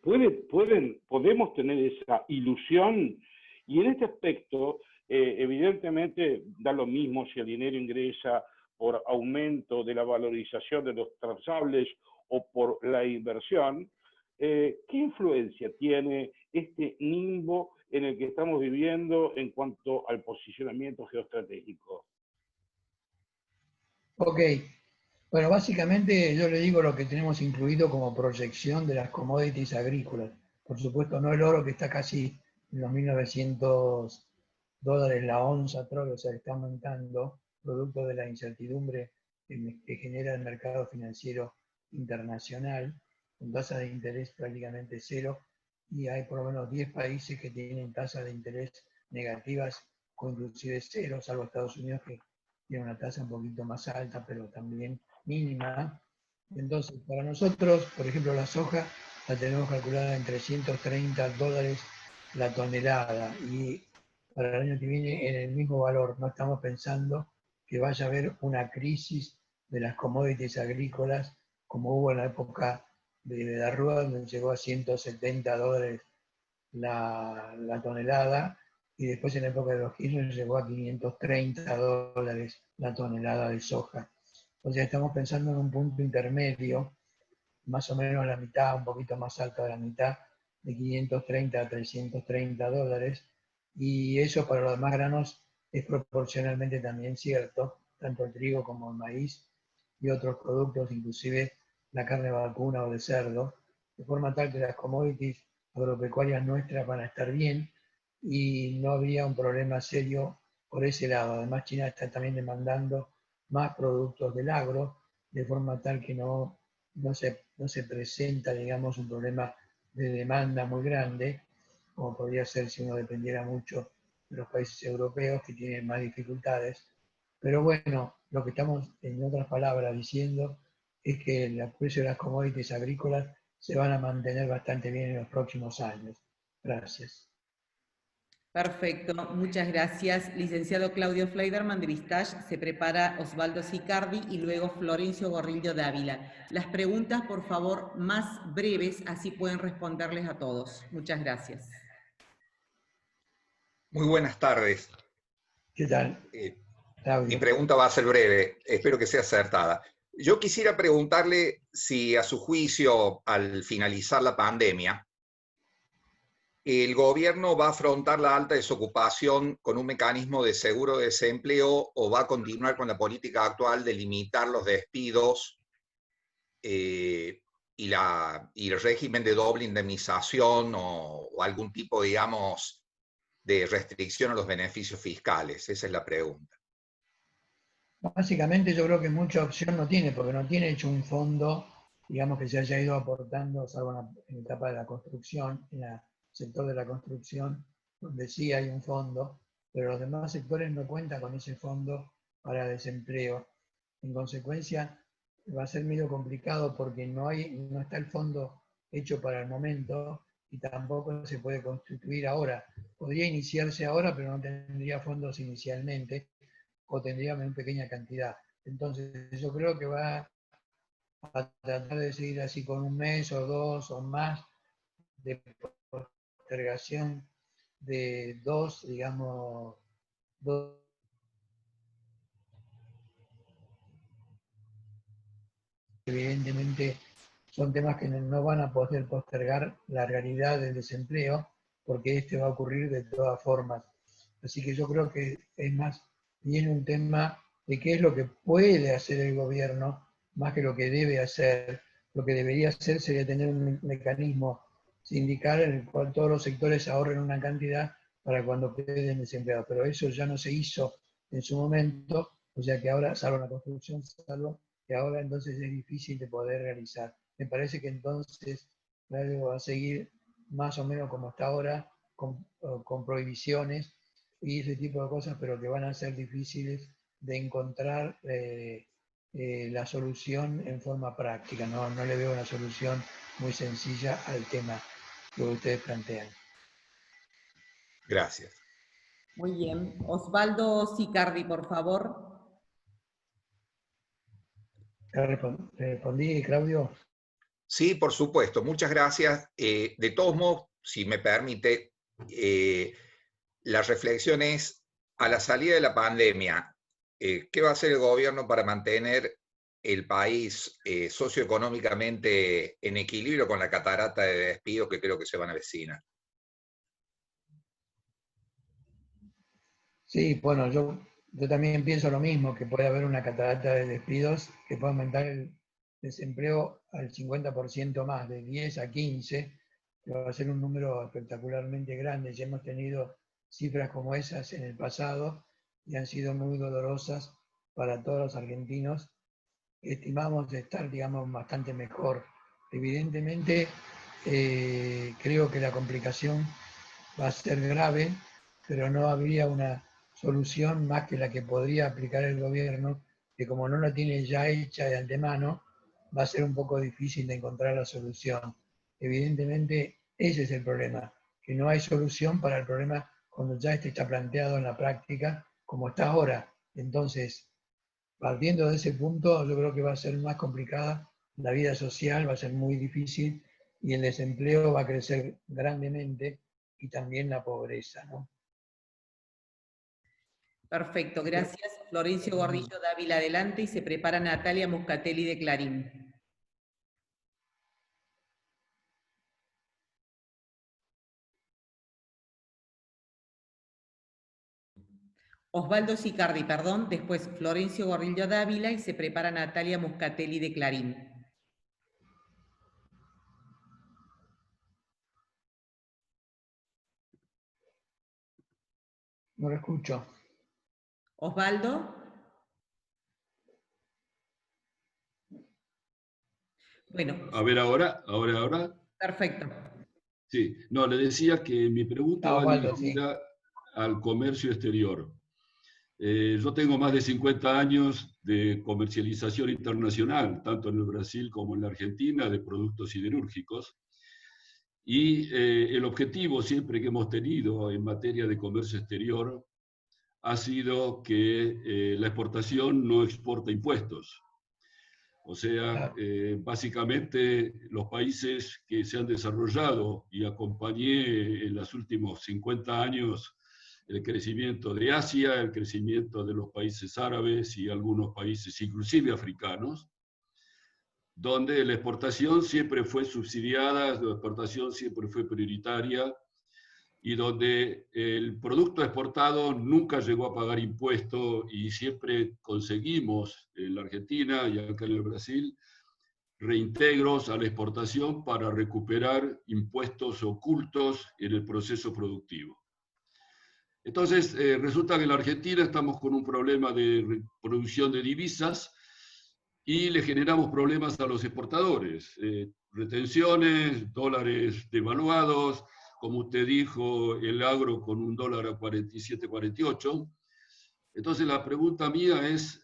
podemos tener esa ilusión, y en este aspecto, evidentemente, da lo mismo si el dinero ingresa por aumento de la valorización de los transables o por la inversión. ¿Qué influencia tiene este nimbo en el que estamos viviendo en cuanto al posicionamiento geoestratégico? Ok, bueno, básicamente yo le digo lo que tenemos incluido como proyección de las commodities agrícolas. Por supuesto, no el oro, que está casi en los 1.900 dólares la onza, o sea, está aumentando, producto de la incertidumbre que genera el mercado financiero internacional, con tasas de interés prácticamente cero, y hay por lo menos 10 países que tienen tasas de interés negativas o inclusive cero, salvo Estados Unidos, que tiene una tasa un poquito más alta, pero también mínima. Entonces, para nosotros, por ejemplo, la soja la tenemos calculada en 330 dólares la tonelada, y para el año que viene en el mismo valor. No estamos pensando que vaya a haber una crisis de las commodities agrícolas como hubo en la época de la Rúa, donde llegó a 170 dólares la tonelada, y después en la época de los Kirchner llegó a 530 dólares la tonelada de soja. O sea, estamos pensando en un punto intermedio, más o menos la mitad, un poquito más alta de la mitad, de 530 a 330 dólares, y eso para los demás granos es proporcionalmente también cierto, tanto el trigo como el maíz y otros productos, inclusive la carne vacuna o de cerdo, de forma tal que las commodities agropecuarias nuestras van a estar bien y no habría un problema serio por ese lado. Además, China está también demandando más productos del agro, de forma tal que no se presenta, digamos, un problema de demanda muy grande, como podría ser si uno dependiera mucho de los países europeos que tienen más dificultades. Pero bueno, lo que estamos, en otras palabras, diciendo es que el precio de las commodities agrícolas se van a mantener bastante bien en los próximos años. Gracias. Perfecto, muchas gracias. Licenciado Claudio Fleiderman de Vistage, se prepara Osvaldo Sicardi y luego Florencio Gorrillo Dávila. Las preguntas, por favor, más breves, así pueden responderles a todos. Muchas gracias. Muy buenas tardes. ¿Qué tal? Mi pregunta va a ser breve, espero que sea acertada. Yo quisiera preguntarle si a su juicio, al finalizar la pandemia, el gobierno va a afrontar la alta desocupación con un mecanismo de seguro de desempleo o va a continuar con la política actual de limitar los despidos y el régimen de doble indemnización o algún tipo, digamos, de restricción a los beneficios fiscales. Esa es la pregunta. Básicamente yo creo que mucha opción no tiene, porque no tiene hecho un fondo, digamos, que se haya ido aportando, salvo en la etapa de la construcción, en el sector de la construcción, donde sí hay un fondo, pero los demás sectores no cuentan con ese fondo para desempleo. En consecuencia, va a ser medio complicado porque no está el fondo hecho para el momento y tampoco se puede constituir ahora. Podría iniciarse ahora, pero no tendría fondos inicialmente, o tendría una pequeña cantidad. Entonces, yo creo que va a tratar de seguir así con un mes o dos o más de postergación de digamos, dos. Evidentemente, son temas que no van a poder postergar la realidad del desempleo, porque este va a ocurrir de todas formas. Así que yo creo que es más bien un tema de qué es lo que puede hacer el gobierno, más que lo que debe hacer. Lo que debería hacer sería tener un mecanismo sindical en el cual todos los sectores ahorren una cantidad para cuando queden desempleados. Pero eso ya no se hizo en su momento, o sea que ahora, salvo la construcción, salvo que ahora entonces es difícil de poder realizar. Me parece que entonces va a seguir más o menos como hasta ahora, con prohibiciones, y ese tipo de cosas, pero que van a ser difíciles de encontrar la solución en forma práctica. No le veo una solución muy sencilla al tema que ustedes plantean. Gracias. Muy bien. Osvaldo Sicardi, por favor. ¿Respondí, Claudio? Sí, por supuesto. Muchas gracias. De todos modos, si me permite, la reflexión es, a la salida de la pandemia, ¿qué va a hacer el gobierno para mantener el país socioeconómicamente en equilibrio con la catarata de despidos que creo que se van a avecinar? Sí, bueno, yo también pienso lo mismo, que puede haber una catarata de despidos que puede aumentar el desempleo al 50% más, de 10 a 15, que va a ser un número espectacularmente grande. Ya hemos tenido cifras como esas en el pasado y han sido muy dolorosas para todos los argentinos. Estimamos estar, digamos, bastante mejor. Evidentemente, creo que la complicación va a ser grave, pero no habría una solución más que la que podría aplicar el gobierno, que como no la tiene ya hecha de antemano, va a ser un poco difícil de encontrar la solución. Evidentemente, ese es el problema, que no hay solución para el problema cuando ya está planteado en la práctica, como está ahora. Entonces, partiendo de ese punto, yo creo que va a ser más complicada la vida social, va a ser muy difícil y el desempleo va a crecer grandemente y también la pobreza, ¿no? Perfecto, gracias. Florencio Gordillo Dávila, adelante, y se prepara Natalia Muscatelli de Clarín. Osvaldo Sicardi, perdón, después Florencio Gordillo Dávila y se prepara Natalia Muscatelli de Clarín. No lo escucho. Osvaldo. Bueno. A ver, ahora. Perfecto. Sí, no, le decía que mi pregunta va Osvaldo, dirigida al comercio exterior. Yo tengo más de 50 años de comercialización internacional, tanto en el Brasil como en la Argentina, de productos siderúrgicos. Y el objetivo siempre que hemos tenido en materia de comercio exterior ha sido que la exportación no exporta impuestos. O sea, básicamente los países que se han desarrollado, y acompañé en los últimos 50 años el crecimiento de Asia, el crecimiento de los países árabes y algunos países inclusive africanos, donde la exportación siempre fue subsidiada, la exportación siempre fue prioritaria, y donde el producto exportado nunca llegó a pagar impuestos y siempre conseguimos en la Argentina y acá en el Brasil reintegros a la exportación para recuperar impuestos ocultos en el proceso productivo. Entonces, resulta que en la Argentina estamos con un problema de producción de divisas y le generamos problemas a los exportadores. Retenciones, dólares devaluados, como usted dijo, el agro con un dólar a 47, 48. Entonces la pregunta mía es,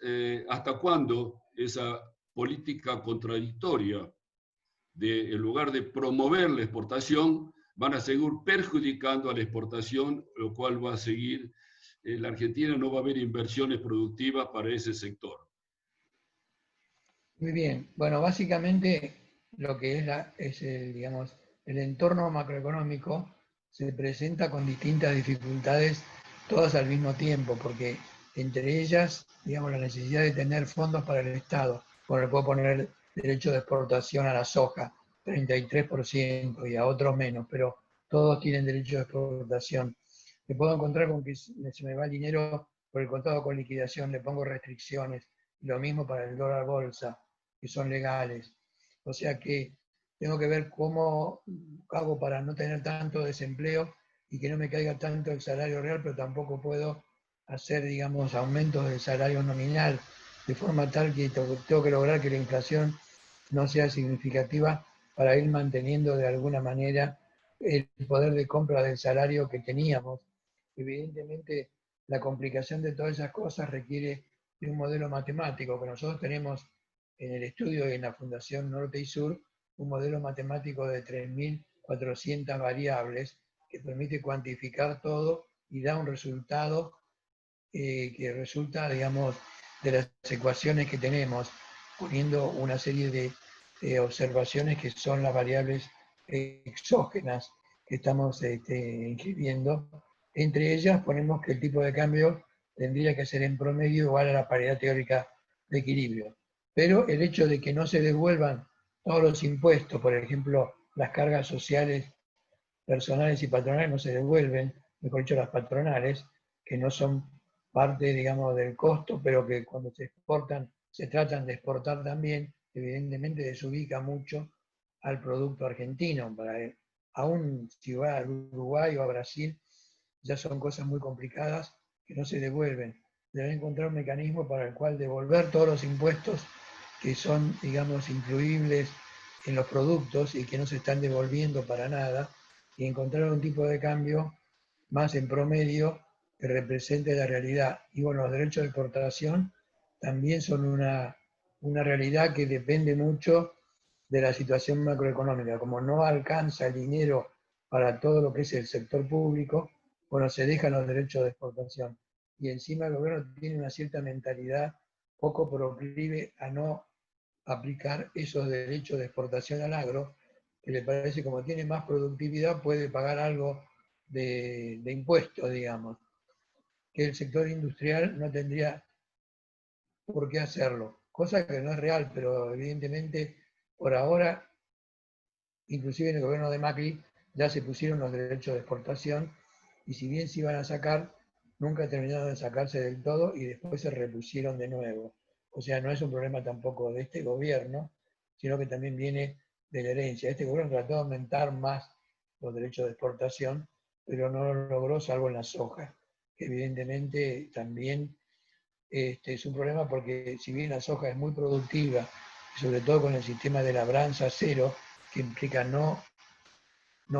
¿hasta cuándo esa política contradictoria de, en lugar de promover la exportación, van a seguir perjudicando a la exportación, lo cual va a seguir, en la Argentina no va a haber inversiones productivas para ese sector? Muy bien. Bueno, básicamente lo que es digamos, el entorno macroeconómico se presenta con distintas dificultades, todas al mismo tiempo, porque entre ellas, digamos, la necesidad de tener fondos para el Estado. Bueno, le puedo poner derecho de exportación a la soja, 33%, y a otros menos, pero todos tienen derecho de exportación. Me puedo encontrar con que se me va el dinero por el contado con liquidación, le pongo restricciones, lo mismo para el dólar bolsa, que son legales. O sea que tengo que ver cómo hago para no tener tanto desempleo y que no me caiga tanto el salario real, pero tampoco puedo hacer, digamos, aumentos del salario nominal, de forma tal que tengo que lograr que la inflación no sea significativa para ir manteniendo de alguna manera el poder de compra del salario que teníamos. Evidentemente, la complicación de todas esas cosas requiere de un modelo matemático que nosotros tenemos en el estudio y en la Fundación Norte y Sur, un modelo matemático de 3.400 variables que permite cuantificar todo y da un resultado que resulta, digamos, de las ecuaciones que tenemos, poniendo una serie de observaciones que son las variables exógenas que estamos inscribiendo. Entre ellas ponemos que el tipo de cambio tendría que ser en promedio igual a la paridad teórica de equilibrio. Pero el hecho de que no se devuelvan todos los impuestos, por ejemplo, las cargas sociales personales y patronales no se devuelven, mejor dicho, las patronales, que no son parte, digamos, del costo, pero que cuando se exportan, se tratan de exportar también, evidentemente desubica mucho al producto argentino. Aún si va a Uruguay o a Brasil, ya son cosas muy complicadas que no se devuelven. Deben encontrar un mecanismo para el cual devolver todos los impuestos que son, digamos, incluibles en los productos y que no se están devolviendo para nada, y encontrar un tipo de cambio más en promedio que represente la realidad. Y bueno, los derechos de exportación también son una realidad que depende mucho de la situación macroeconómica. Como no alcanza el dinero para todo lo que es el sector público, bueno, se dejan los derechos de exportación. Y encima el gobierno tiene una cierta mentalidad poco proclive a no aplicar esos derechos de exportación al agro, que le parece como tiene más productividad puede pagar algo de impuestos, digamos, que el sector industrial no tendría por qué hacerlo, cosa que no es real, pero evidentemente por ahora, inclusive en el gobierno de Macri, ya se pusieron los derechos de exportación y si bien se iban a sacar, nunca terminaron de sacarse del todo y después se repusieron de nuevo. O sea, no es un problema tampoco de este gobierno, sino que también viene de la herencia. Este gobierno trató de aumentar más los derechos de exportación, pero no lo logró, salvo en la soja, que evidentemente también es un problema porque si bien la soja es muy productiva, sobre todo con el sistema de labranza cero, que implica no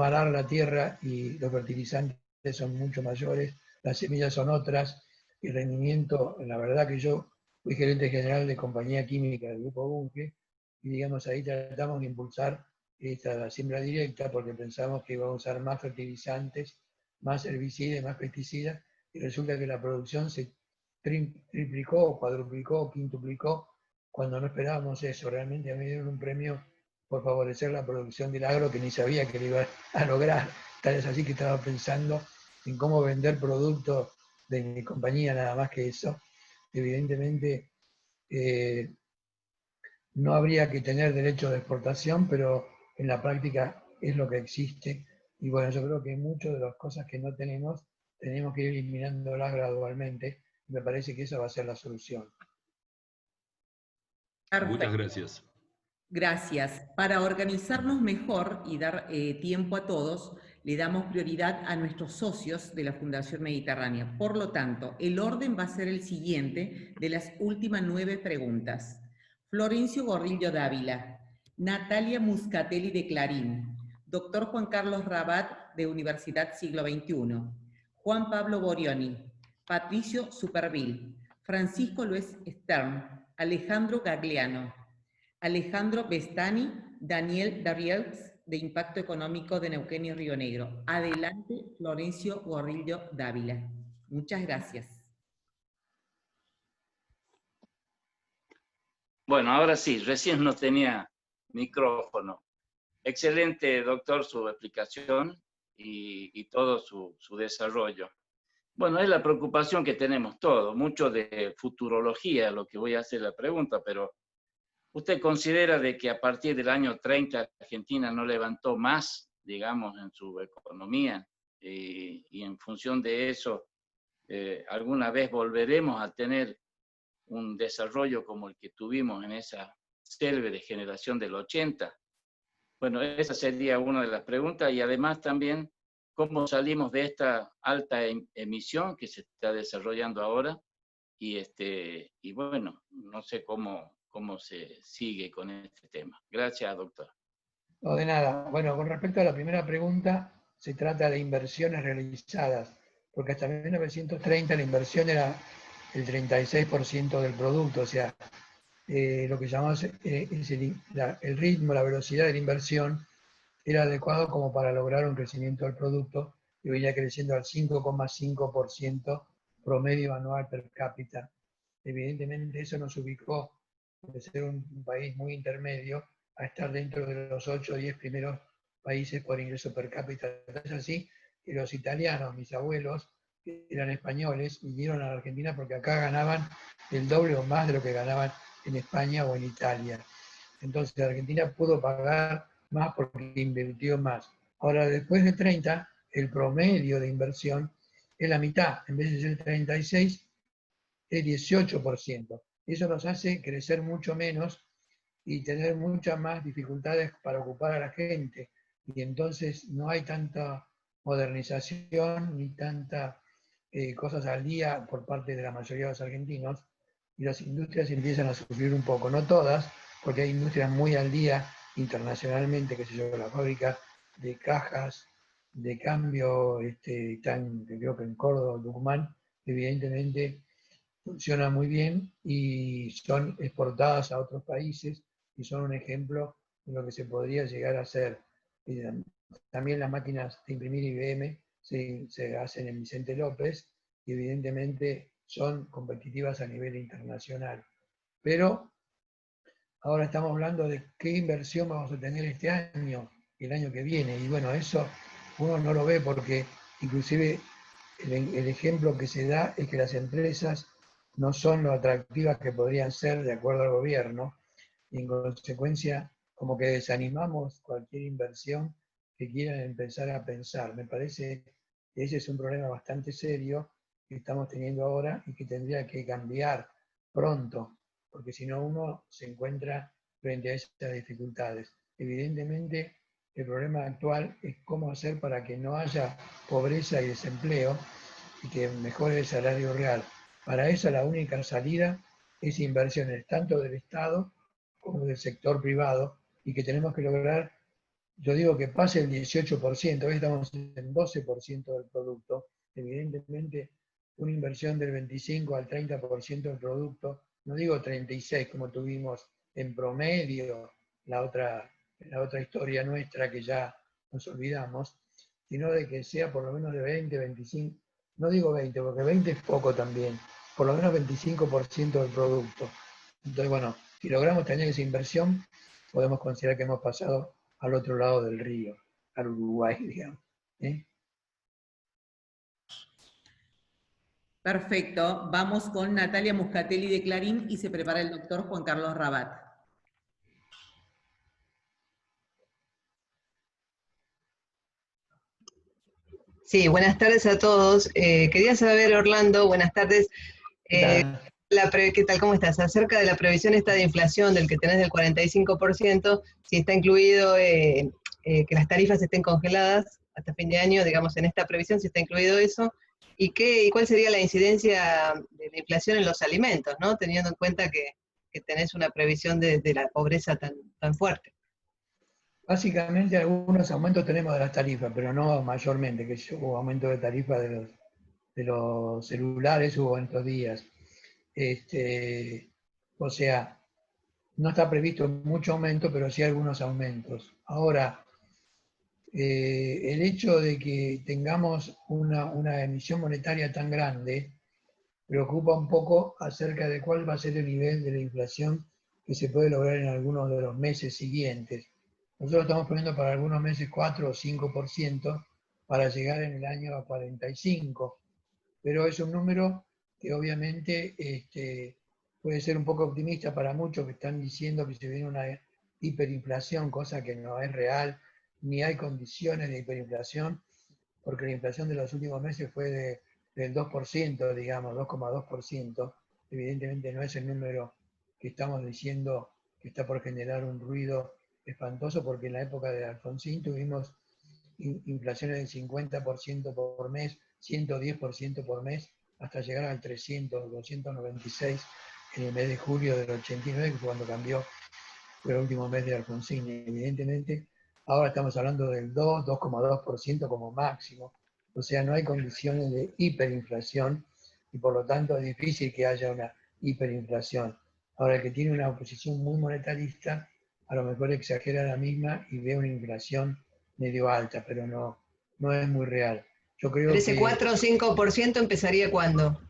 arar la tierra y los fertilizantes son mucho mayores, las semillas son otras, el rendimiento, la verdad que yo fui gerente general de compañía química del Grupo Bunge, y digamos ahí tratamos de impulsar la siembra directa porque pensamos que íbamos a usar más fertilizantes, más herbicidas, más pesticidas, y resulta que la producción se triplicó, cuadruplicó, quintuplicó, cuando no esperábamos eso. Realmente a mí me dieron un premio por favorecer la producción del agro que ni sabía que lo iba a lograr. Tal es así que estaba pensando en cómo vender productos de mi compañía, nada más que eso. Evidentemente no habría que tener derecho de exportación, pero en la práctica es lo que existe. Y bueno, yo creo que muchas de las cosas que no tenemos que ir eliminándolas gradualmente. Y me parece que esa va a ser la solución. Perfecto. Muchas gracias. Gracias. Para organizarnos mejor y dar tiempo a todos, le damos prioridad a nuestros socios de la Fundación Mediterránea. Por lo tanto, el orden va a ser el siguiente de las últimas 9 preguntas. Florencio Gordillo Dávila, Natalia Muscatelli de Clarín, Dr. Juan Carlos Rabat de Universidad Siglo XXI, Juan Pablo Borioni, Patricio Superville, Francisco Luis Stern, Alejandro Gagliano, Alejandro Bestani, Daniel Darriels, de Impacto Económico de Neuquén y Río Negro. Adelante, Florencio Gordillo Dávila. Muchas gracias. Bueno, ahora sí, recién no tenía micrófono. Excelente, doctor, su explicación y todo su desarrollo. Bueno, es la preocupación que tenemos todos, mucho de futurología, lo que voy a hacer la pregunta, pero ¿usted considera de que a partir del año 30 Argentina no levantó más, digamos, en su economía y en función de eso, alguna vez volveremos a tener un desarrollo como el que tuvimos en esa célebre generación del 80? Bueno, esa sería una de las preguntas y además también cómo salimos de esta alta emisión que se está desarrollando ahora y bueno, no sé cómo se sigue con este tema. Gracias, doctor. No, de nada. Bueno, con respecto a la primera pregunta, se trata de inversiones realizadas porque hasta 1930 la inversión era el 36% del producto, o sea, lo que llamamos el ritmo, la velocidad de la inversión era adecuado como para lograr un crecimiento del producto que venía creciendo al 5,5% promedio anual per cápita. Evidentemente eso nos ubicó de ser un país muy intermedio a estar dentro de los 8 o 10 primeros países por ingreso per cápita. Es así que los italianos, mis abuelos, que eran españoles, vinieron a la Argentina porque acá ganaban el doble o más de lo que ganaban en España o en Italia. Entonces la Argentina pudo pagar más porque invirtió más. Ahora, después de 30, el promedio de inversión es la mitad. En vez de ser 36, es 18%. Eso nos hace crecer mucho menos y tener muchas más dificultades para ocupar a la gente. Y entonces no hay tanta modernización ni tantas cosas al día por parte de la mayoría de los argentinos. Y las industrias empiezan a sufrir un poco, no todas, porque hay industrias muy al día internacionalmente, que se yo, la fábrica de cajas, de cambio, están, creo que en Córdoba, Tucumán, evidentemente funciona muy bien y son exportadas a otros países y son un ejemplo de lo que se podría llegar a hacer. También las máquinas de imprimir IBM se hacen en Vicente López y evidentemente son competitivas a nivel internacional. Pero ahora estamos hablando de qué inversión vamos a tener este año y el año que viene. Y bueno, eso uno no lo ve porque inclusive el ejemplo que se da es que las empresas no son lo atractivas que podrían ser de acuerdo al gobierno, y en consecuencia como que desanimamos cualquier inversión que quieran empezar a pensar. Me parece que ese es un problema bastante serio que estamos teniendo ahora y que tendría que cambiar pronto, porque si no uno se encuentra frente a esas dificultades. Evidentemente el problema actual es cómo hacer para que no haya pobreza y desempleo y que mejore el salario real. Para eso la única salida es inversiones tanto del Estado como del sector privado y que tenemos que lograr, yo digo que pase el 18%, hoy estamos en 12% del producto, evidentemente una inversión del 25 al 30% del producto, no digo 36 como tuvimos en promedio la otra historia nuestra que ya nos olvidamos, sino de que sea por lo menos de 20, 25, no digo 20, porque 20 es poco también, por lo menos 25% del producto. Entonces, bueno, si logramos tener esa inversión, podemos considerar que hemos pasado al otro lado del río, al Uruguay, digamos. Perfecto. Vamos con Natalia Muscatelli de Clarín y se prepara el doctor Juan Carlos Rabat. Sí, buenas tardes a todos. Quería saber, Orlando, buenas tardes. ¿Qué tal? ¿Cómo estás? Acerca de la previsión esta de inflación del que tenés del 45%, si está incluido que las tarifas estén congeladas hasta fin de año, digamos, en esta previsión, si está incluido eso, y cuál sería la incidencia de la inflación en los alimentos, ¿no? Teniendo en cuenta que tenés una previsión de la pobreza tan fuerte. Básicamente algunos aumentos tenemos de las tarifas, pero no mayormente, que hubo aumento de tarifa de los celulares, hubo en estos días. O sea, no está previsto mucho aumento, pero sí algunos aumentos. Ahora, el hecho de que tengamos una emisión monetaria tan grande preocupa un poco acerca de cuál va a ser el nivel de la inflación que se puede lograr en algunos de los meses siguientes. Nosotros estamos poniendo para algunos meses 4 o 5% para llegar en el año a 45%, pero es un número que obviamente puede ser un poco optimista para muchos que están diciendo que se viene una hiperinflación, cosa que no es real, ni hay condiciones de hiperinflación, porque la inflación de los últimos meses fue del 2%, digamos, 2,2%. Evidentemente no es el número que estamos diciendo que está por generar un ruido espantoso, porque en la época de Alfonsín tuvimos inflaciones del 50% por mes, 110% por mes, hasta llegar al 300, 296 en el mes de julio del 89, que fue cuando cambió, fue el último mes de Alfonsín. Evidentemente, ahora estamos hablando del 2,2% como máximo. O sea, no hay condiciones de hiperinflación y por lo tanto es difícil que haya una hiperinflación. Ahora, el que tiene una posición muy monetarista, a lo mejor exagera la misma y ve una inflación medio alta, pero no es muy real. Yo creo Pero ese que, 4 o 5% empezaría ¿cuándo?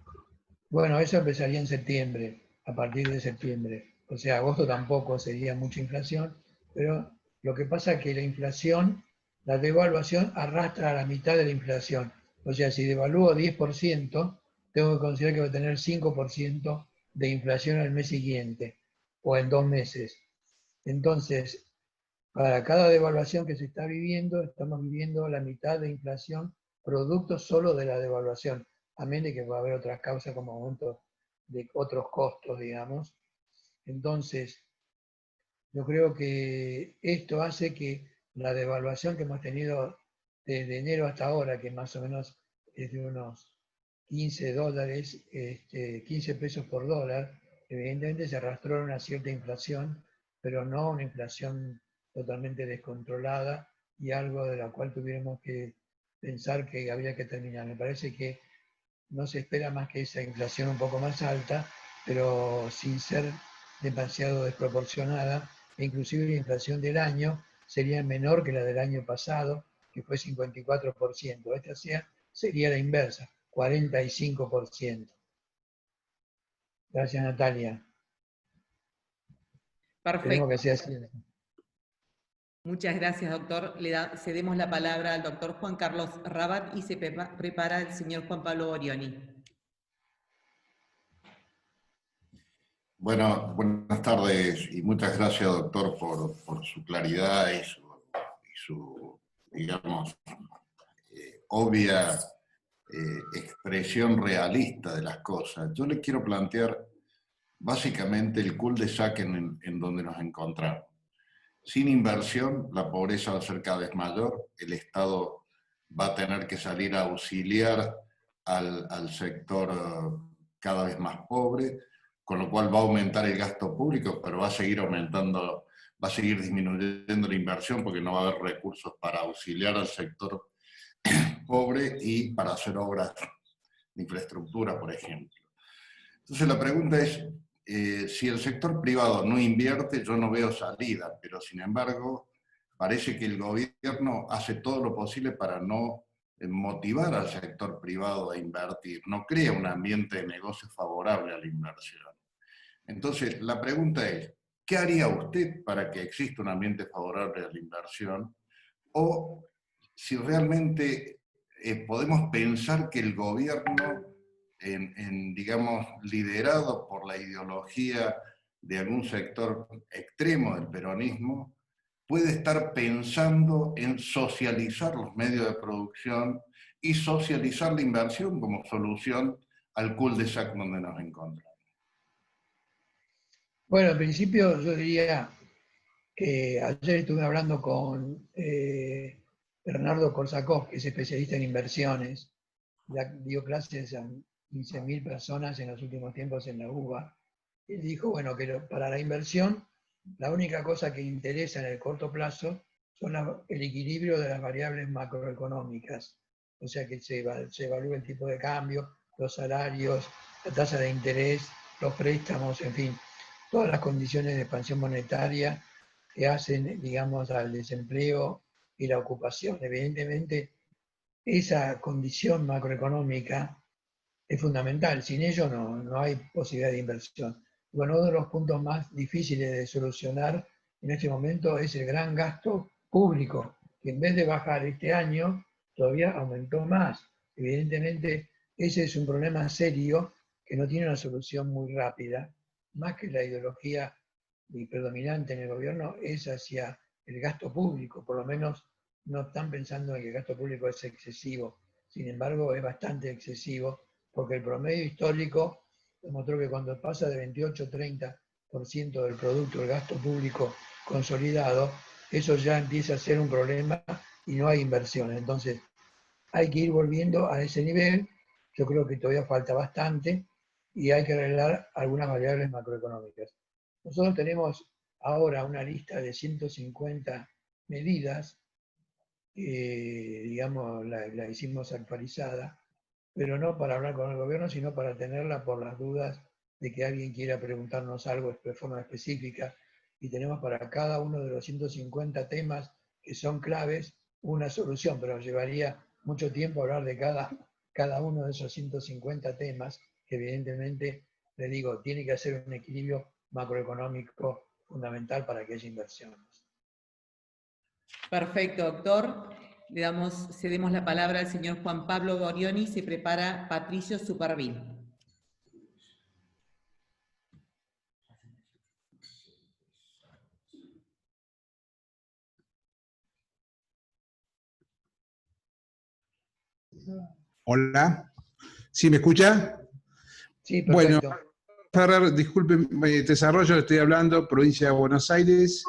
bueno, eso empezaría en septiembre, a partir de septiembre. O sea, agosto tampoco sería mucha inflación, pero lo que pasa es que la inflación, la devaluación arrastra a la mitad de la inflación. O sea, si devalúo 10%, tengo que considerar que voy a tener 5% de inflación al mes siguiente o en 2 meses. Entonces, para cada devaluación que se está viviendo, estamos viviendo la mitad de inflación producto solo de la devaluación, a menos de que va a haber otras causas como aumento de otros costos, digamos. Entonces, yo creo que esto hace que la devaluación que hemos tenido desde enero hasta ahora, que más o menos es de unos 15 dólares, 15 pesos por dólar, evidentemente se arrastró a una cierta inflación, pero no una inflación totalmente descontrolada y algo de la cual tuviéramos que pensar que había que terminar. Me parece que no se espera más que esa inflación un poco más alta, pero sin ser demasiado desproporcionada, e inclusive la inflación del año sería menor que la del año pasado, que fue 54%. Esta sería la inversa, 45%. Gracias, Natalia. Perfecto. Esperemos que sea así. Muchas gracias, doctor. Cedemos la palabra al doctor Juan Carlos Rabat y se prepara el señor Juan Pablo Orioni. Bueno, buenas tardes y muchas gracias, doctor, por su claridad y su digamos, obvia expresión realista de las cosas. Yo le quiero plantear básicamente el cul-de-sac en donde nos encontramos. Sin inversión, la pobreza va a ser cada vez mayor, el Estado va a tener que salir a auxiliar al sector cada vez más pobre, con lo cual va a aumentar el gasto público, pero va a seguir aumentando, va a seguir disminuyendo la inversión porque no va a haber recursos para auxiliar al sector pobre y para hacer obras de infraestructura, por ejemplo. Entonces la pregunta es, si el sector privado no invierte, yo no veo salida, pero sin embargo, parece que el gobierno hace todo lo posible para no motivar al sector privado a invertir, no crea un ambiente de negocio favorable a la inversión. Entonces, la pregunta es, ¿qué haría usted para que exista un ambiente favorable a la inversión? O si realmente podemos pensar que el gobierno, digamos, liderado por la ideología de algún sector extremo del peronismo, puede estar pensando en socializar los medios de producción y socializar la inversión como solución al cul-de-sac donde nos encontramos. Bueno, en principio yo diría que ayer estuve hablando con Bernardo Korsakov, que es especialista en inversiones, dio clases a 15.000 personas en los últimos tiempos en la UBA. Él dijo, bueno, que para la inversión, la única cosa que interesa en el corto plazo son el equilibrio de las variables macroeconómicas. O sea, que se evalúe el tipo de cambio, los salarios, la tasa de interés, los préstamos, en fin, todas las condiciones de expansión monetaria que hacen, digamos, al desempleo y la ocupación. Evidentemente, esa condición macroeconómica es fundamental. Sin ello no hay posibilidad de inversión. Bueno, uno de los puntos más difíciles de solucionar en este momento es el gran gasto público, que en vez de bajar este año, todavía aumentó más. Evidentemente, ese es un problema serio que no tiene una solución muy rápida, más que la ideología predominante en el gobierno es hacia el gasto público, por lo menos no están pensando en que el gasto público es excesivo, sin embargo es bastante excesivo, porque el promedio histórico demostró que cuando pasa de 28-30% del producto del gasto público consolidado, eso ya empieza a ser un problema y no hay inversiones. Entonces hay que ir volviendo a ese nivel, yo creo que todavía falta bastante y hay que arreglar algunas variables macroeconómicas. Nosotros tenemos ahora una lista de 150 medidas digamos, la hicimos actualizada, pero no para hablar con el gobierno, sino para tenerla por las dudas de que alguien quiera preguntarnos algo de forma específica, y tenemos para cada uno de los 150 temas que son claves una solución, pero llevaría mucho tiempo hablar de cada uno de esos 150 temas, que evidentemente, le digo, tiene que hacer un equilibrio macroeconómico fundamental para que haya inversiones. Perfecto, doctor. Cedemos la palabra al señor Juan Pablo Gorioni. Se prepara Patricio Superville. Hola. ¿Sí me escucha? Sí, perfecto. Bueno, Ferrer, disculpen, desarrollo, estoy hablando, provincia de Buenos Aires.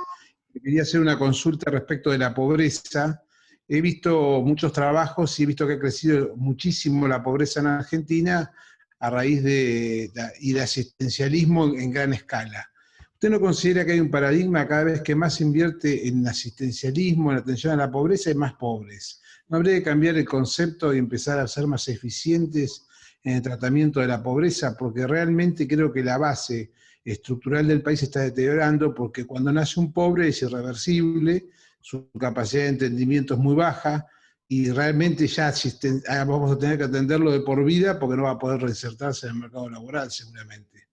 Quería hacer una consulta respecto de la pobreza. He visto muchos trabajos y he visto que ha crecido muchísimo la pobreza en Argentina a raíz de asistencialismo en gran escala. ¿Usted no considera que hay un paradigma cada vez que más se invierte en asistencialismo, en atención a la pobreza, hay más pobres? ¿No habría que cambiar el concepto y empezar a ser más eficientes en el tratamiento de la pobreza? Porque realmente creo que la base estructural del país se está deteriorando, porque cuando nace un pobre es irreversible, su capacidad de entendimiento es muy baja, y realmente ya vamos a tener que atenderlo de por vida porque no va a poder reinsertarse en el mercado laboral seguramente.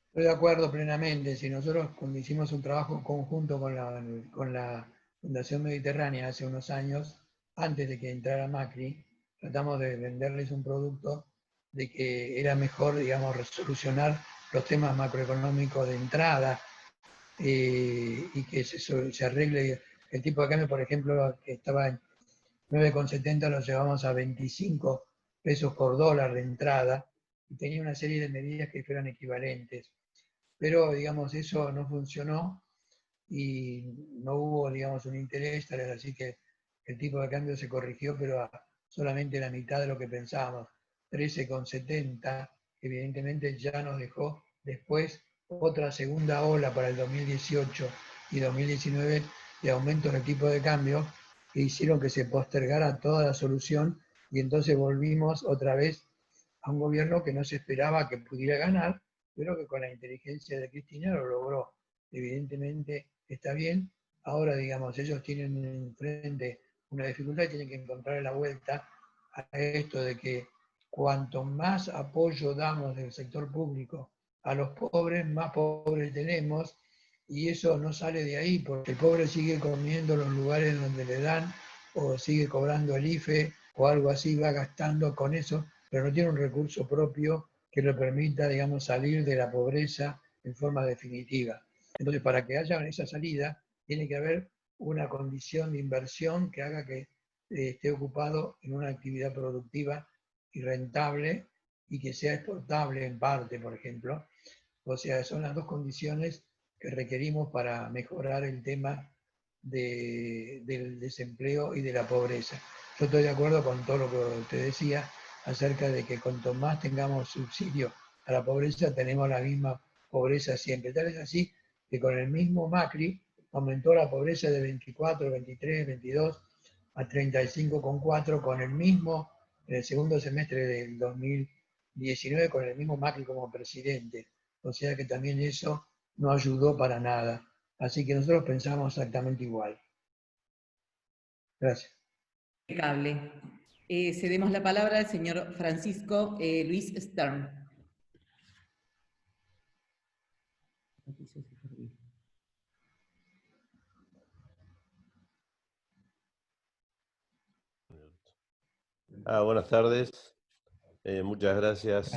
Estoy de acuerdo plenamente. Si nosotros cuando hicimos un trabajo conjunto con la Fundación Mediterránea hace unos años, antes de que entrara Macri, tratamos de venderles un producto de que era mejor, digamos, resolucionar los temas macroeconómicos de entrada y que se arregle el tipo de cambio, por ejemplo, que estaba en 9,70, lo llevamos a 25 pesos por dólar de entrada, y tenía una serie de medidas que fueran equivalentes. Pero, digamos, eso no funcionó y no hubo, digamos, un interés, tal es así que el tipo de cambio se corrigió, pero a solamente la mitad de lo que pensábamos, 13,70, que evidentemente ya nos dejó después otra segunda ola para el 2018 y 2019 de aumentos del tipo de cambio que hicieron que se postergara toda la solución, y entonces volvimos otra vez a un gobierno que no se esperaba que pudiera ganar, pero que con la inteligencia de Cristina lo logró. Evidentemente está bien. Ahora, digamos, ellos tienen enfrente una dificultad y tienen que encontrar la vuelta a esto de que cuanto más apoyo damos del sector público a los pobres, más pobres tenemos, y eso no sale de ahí, porque el pobre sigue comiendo en los lugares donde le dan, o sigue cobrando el IFE, o algo así, va gastando con eso, pero no tiene un recurso propio que le permita, digamos, salir de la pobreza en forma definitiva. Entonces, para que haya esa salida, tiene que haber una condición de inversión que haga que esté ocupado en una actividad productiva y rentable, y que sea exportable en parte, por ejemplo. O sea, son las dos condiciones que requerimos para mejorar el tema del desempleo y de la pobreza. Yo estoy de acuerdo con todo lo que usted decía acerca de que cuanto más tengamos subsidio a la pobreza, tenemos la misma pobreza siempre. Tal es así que con el mismo Macri aumentó la pobreza de 24, 23, 22 a 35,4 con el mismo, en el segundo semestre del 2019, con el mismo Macri como presidente. O sea que también eso no ayudó para nada. Así que nosotros pensamos exactamente igual. Gracias. Impecable. Cedemos la palabra al señor Francisco Luis Stern. Buenas tardes. Muchas gracias.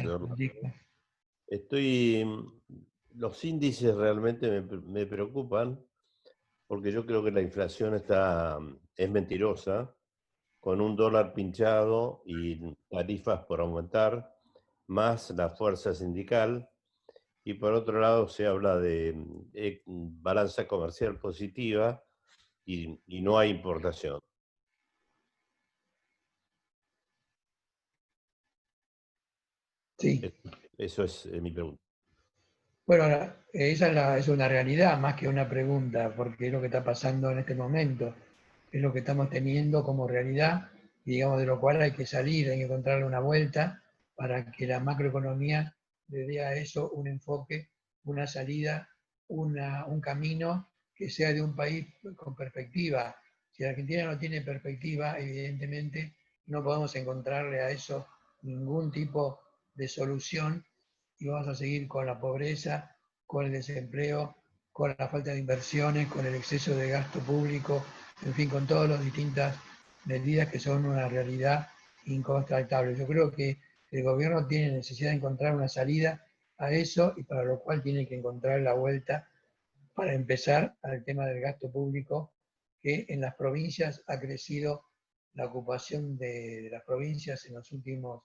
Los índices realmente me preocupan, porque yo creo que la inflación es mentirosa, con un dólar pinchado y tarifas por aumentar, más la fuerza sindical, y por otro lado se habla de balanza comercial positiva y no hay importación. Sí. Eso es mi pregunta. Bueno, esa es una realidad más que una pregunta, porque es lo que está pasando en este momento. es lo que estamos teniendo como realidad, y digamos de lo cual hay que salir, hay que encontrarle una vuelta para que la macroeconomía le dé a eso un enfoque, una salida, un camino que sea de un país con perspectiva. Si Argentina no tiene perspectiva, evidentemente no podemos encontrarle a eso ningún tipo de solución y vamos a seguir con la pobreza, con el desempleo, con la falta de inversiones, con el exceso de gasto público, en fin, con todas las distintas medidas que son una realidad incontractable. Yo creo que el gobierno tiene necesidad de encontrar una salida a eso y para lo cual tiene que encontrar la vuelta para empezar al tema del gasto público, que en las provincias ha crecido la ocupación de las provincias en los últimos,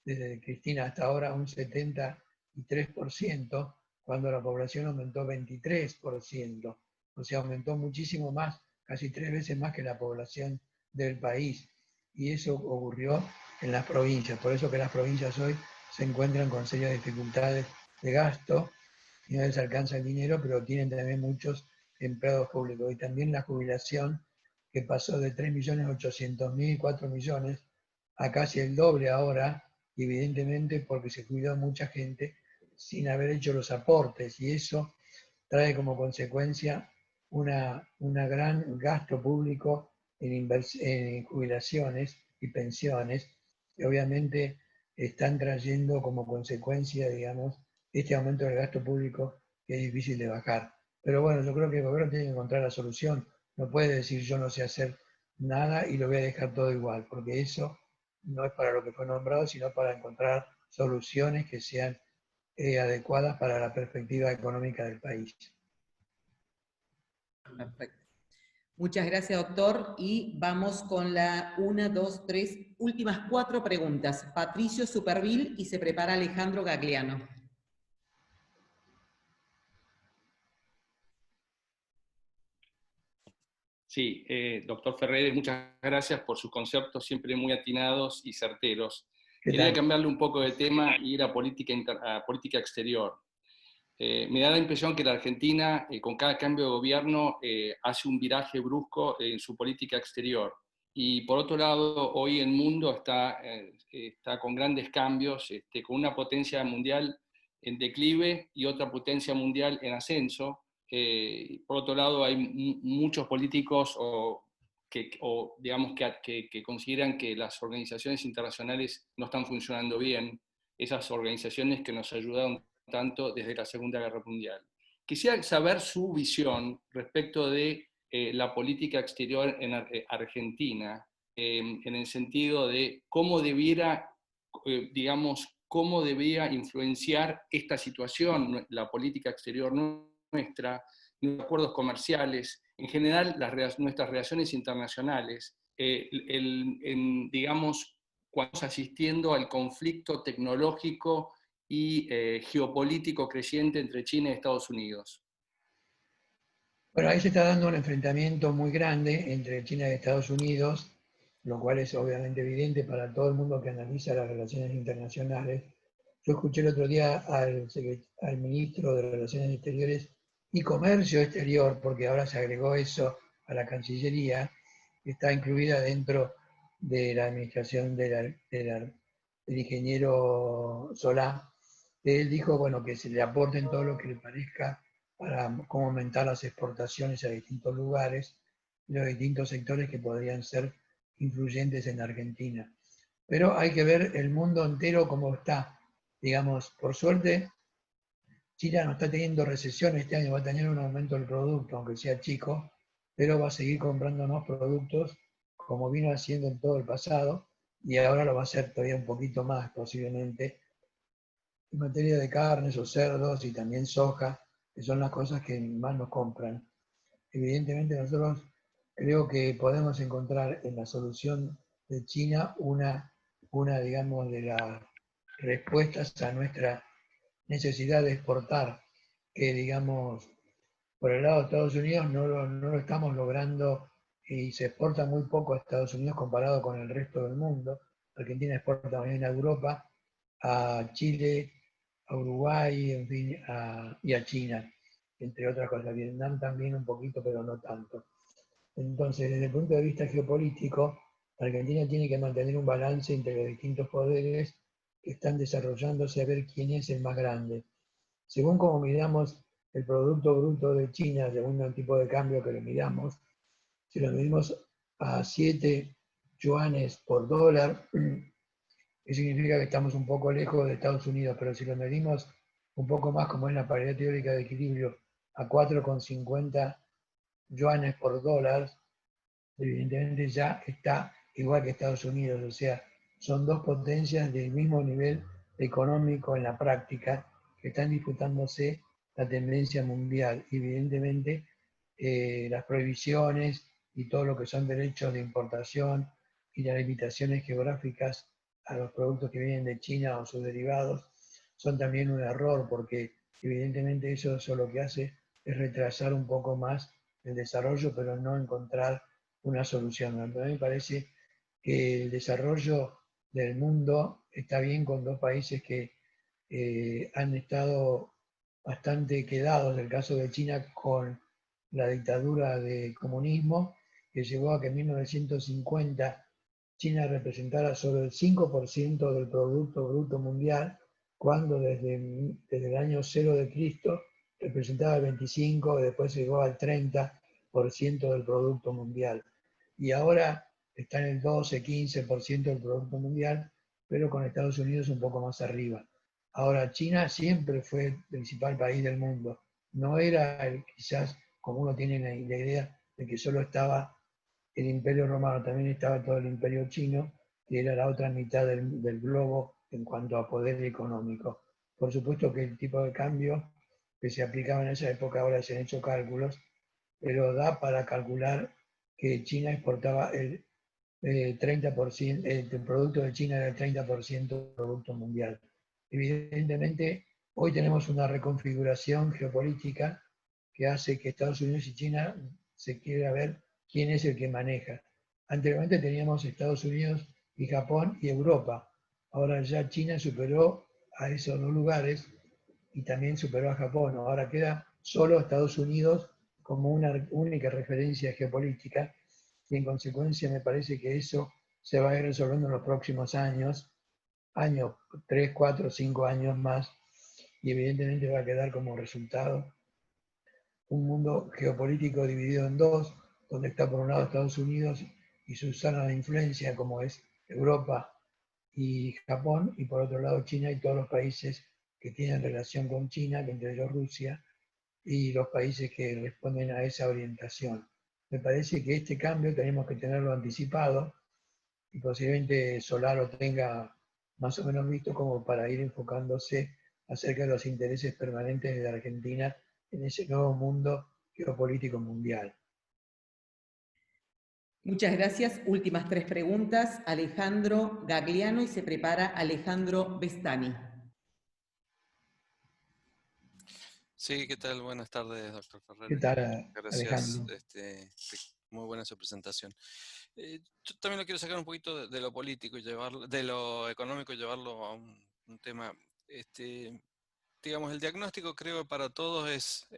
desde Cristina hasta ahora, un 73%, cuando la población aumentó 23%. O sea, aumentó muchísimo más, casi 3 veces más que la población del país. Y eso ocurrió en las provincias. Por eso que las provincias hoy se encuentran con serias dificultades de gasto y no les alcanza el dinero, pero tienen también muchos empleados públicos. Y también la jubilación, que pasó de 3.800.000, 4 millones, a casi el doble ahora, evidentemente porque se cuidó mucha gente sin haber hecho los aportes, y eso trae como consecuencia una gran gasto público en jubilaciones y pensiones, que obviamente están trayendo como consecuencia, digamos, este aumento del gasto público que es difícil de bajar. Pero bueno, yo creo que el gobierno tiene que encontrar la solución. No puede decir yo no sé hacer nada y lo voy a dejar todo igual, porque eso no es para lo que fue nombrado, sino para encontrar soluciones que sean adecuadas para la perspectiva económica del país. Perfecto. Muchas gracias, doctor. Y vamos con la 1, 2, 3, últimas 4 preguntas. Patricio Superville y se prepara Alejandro Gagliano. Sí, doctor Ferreres, muchas gracias por sus conceptos siempre muy atinados y certeros. Quería cambiarle un poco de tema e ir a política exterior. Me da la impresión que la Argentina, con cada cambio de gobierno, hace un viraje brusco en su política exterior. Y por otro lado, hoy el mundo está con grandes cambios, con una potencia mundial en declive y otra potencia mundial en ascenso. Por otro lado, hay muchos políticos que consideran que las organizaciones internacionales no están funcionando bien, esas organizaciones que nos ayudaron tanto desde la Segunda Guerra Mundial. Quisiera saber su visión respecto de la política exterior en Argentina, en el sentido de cómo debiera, cómo debía influenciar esta situación, la política exterior nuestra, los acuerdos comerciales, en general nuestras relaciones internacionales, cuando estamos asistiendo al conflicto tecnológico y geopolítico creciente entre China y Estados Unidos. Bueno, ahí se está dando un enfrentamiento muy grande entre China y Estados Unidos, lo cual es obviamente evidente para todo el mundo que analiza las relaciones internacionales. Yo escuché el otro día al ministro de Relaciones Exteriores y Comercio Exterior, porque ahora se agregó eso a la Cancillería, que está incluida dentro de la administración del ingeniero Solá. Él dijo, bueno, que se le aporten todo lo que le parezca para cómo aumentar las exportaciones a distintos lugares y los distintos sectores que podrían ser influyentes en Argentina. Pero hay que ver el mundo entero cómo está. Digamos, por suerte, China no está teniendo recesión este año, va a tener un aumento del producto, aunque sea chico, pero va a seguir comprándonos productos como vino haciendo en todo el pasado, y ahora lo va a hacer todavía un poquito más, posiblemente, en materia de carnes o cerdos y también soja, que son las cosas que más nos compran. Evidentemente nosotros creo que podemos encontrar en la solución de China una digamos, de las respuestas a nuestra necesidad de exportar, que digamos, por el lado de Estados Unidos no lo estamos logrando y se exporta muy poco a Estados Unidos comparado con el resto del mundo. Argentina exporta también a Europa, a Chile, a Uruguay, en fin, y a China, entre otras cosas. Vietnam también un poquito, pero no tanto. Entonces, desde el punto de vista geopolítico, Argentina tiene que mantener un balance entre los distintos poderes que están desarrollándose a ver quién es el más grande. Según como midamos el Producto Bruto de China, según el tipo de cambio que lo midamos, si lo medimos a 7 yuanes por dólar, eso significa que estamos un poco lejos de Estados Unidos, pero si lo medimos un poco más, como es la paridad teórica de equilibrio, a 4,50 yuanes por dólar, evidentemente ya está igual que Estados Unidos, o sea, son dos potencias del mismo nivel económico en la práctica que están disputándose la tendencia mundial. Evidentemente, las prohibiciones y todo lo que son derechos de importación y las limitaciones geográficas a los productos que vienen de China o sus derivados son también un error, porque evidentemente eso lo que hace es retrasar un poco más el desarrollo, pero no encontrar una solución. A mí me parece que el desarrollo del mundo está bien con dos países que han estado bastante quedados, el caso de China con la dictadura de comunismo, que llevó a que en 1950 China representara solo el 5% del Producto Bruto Mundial, cuando desde el año 0 de Cristo representaba el 25%, después llegó al 30% del Producto Mundial. Y ahora está en el 12-15% del Producto Mundial, pero con Estados Unidos un poco más arriba. Ahora, China siempre fue el principal país del mundo. No era quizás como uno tiene la idea de que solo estaba el Imperio Romano, también estaba todo el Imperio Chino, que era la otra mitad del globo en cuanto a poder económico. Por supuesto que el tipo de cambio que se aplicaba en esa época, ahora se han hecho cálculos, pero da para calcular que China exportaba el 30%, el producto de China era el 30% del producto mundial. Evidentemente, hoy tenemos una reconfiguración geopolítica que hace que Estados Unidos y China se quiera ver quién es el que maneja. Anteriormente teníamos Estados Unidos y Japón y Europa. Ahora ya China superó a esos dos lugares y también superó a Japón. Ahora queda solo Estados Unidos como una única referencia geopolítica y en consecuencia me parece que eso se va a ir resolviendo en los próximos años, 3, 4, 5 años más, y evidentemente va a quedar como resultado un mundo geopolítico dividido en dos, donde está por un lado Estados Unidos y su zona de influencia, como es Europa y Japón, y por otro lado China y todos los países que tienen relación con China, que entre ellos Rusia, y los países que responden a esa orientación. Me parece que este cambio tenemos que tenerlo anticipado, y posiblemente Solar lo tenga más o menos visto como para ir enfocándose acerca de los intereses permanentes de la Argentina en ese nuevo mundo geopolítico mundial. Muchas gracias. Últimas 3 preguntas. Alejandro Gagliano y se prepara Alejandro Bestani. Sí, ¿qué tal? Buenas tardes, doctor Ferrer. ¿Qué tal, Gracias. Alejandro? Muy buena su presentación. Yo también lo quiero sacar un poquito de lo político y llevarlo, de lo económico y llevarlo a un tema. Digamos, el diagnóstico creo que para todos es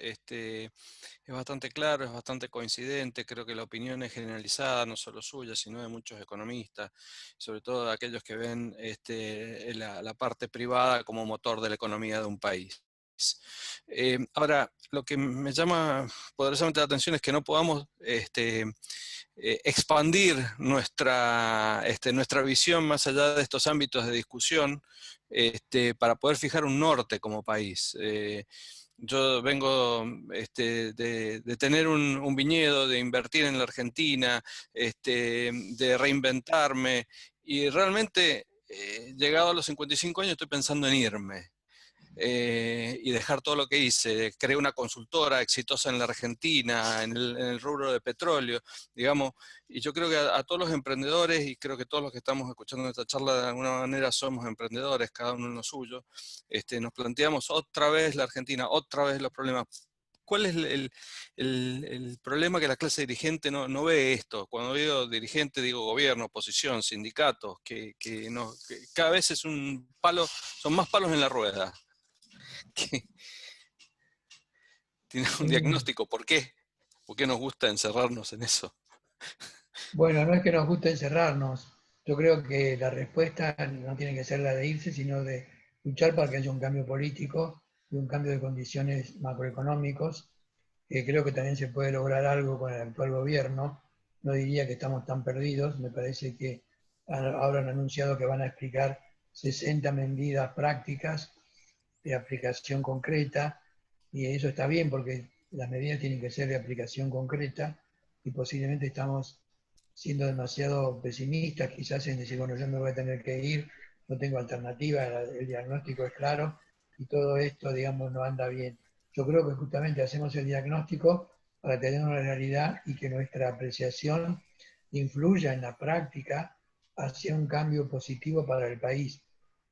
bastante claro, es bastante coincidente. Creo que la opinión es generalizada, no solo suya, sino de muchos economistas, sobre todo de aquellos que ven la parte privada como motor de la economía de un país. Ahora, lo que me llama poderosamente la atención es que no podamos expandir nuestra visión más allá de estos ámbitos de discusión para poder fijar un norte como país. Yo vengo de tener un viñedo, de invertir en la Argentina, de reinventarme, y realmente, llegado a los 55 años, estoy pensando en irme. Y dejar todo lo que hice. Creé una consultora exitosa en la Argentina, en el rubro de petróleo, digamos, y yo creo que a todos los emprendedores, y creo que todos los que estamos escuchando esta charla de alguna manera somos emprendedores, cada uno en lo suyo, nos planteamos otra vez la Argentina, otra vez los problemas. ¿Cuál es el problema? Que la clase dirigente no ve esto. Cuando digo dirigente, digo gobierno, oposición, sindicatos, que cada vez es un palo, son más palos en la rueda. Tiene un diagnóstico. ¿Por qué? ¿Por qué nos gusta encerrarnos en eso? Bueno, no es que nos guste encerrarnos. Yo creo que la respuesta no tiene que ser la de irse, sino de luchar para que haya un cambio político y un cambio de condiciones macroeconómicos. Creo que también se puede lograr algo con el actual gobierno. No diría que estamos tan perdidos. Me parece que ahora han anunciado que van a explicar 60 medidas prácticas de aplicación concreta, y eso está bien porque las medidas tienen que ser de aplicación concreta, y posiblemente estamos siendo demasiado pesimistas, quizás en decir, bueno, yo me voy a tener que ir, no tengo alternativa, el diagnóstico es claro, y todo esto, digamos, no anda bien. Yo creo que justamente hacemos el diagnóstico para tener una realidad y que nuestra apreciación influya en la práctica hacia un cambio positivo para el país.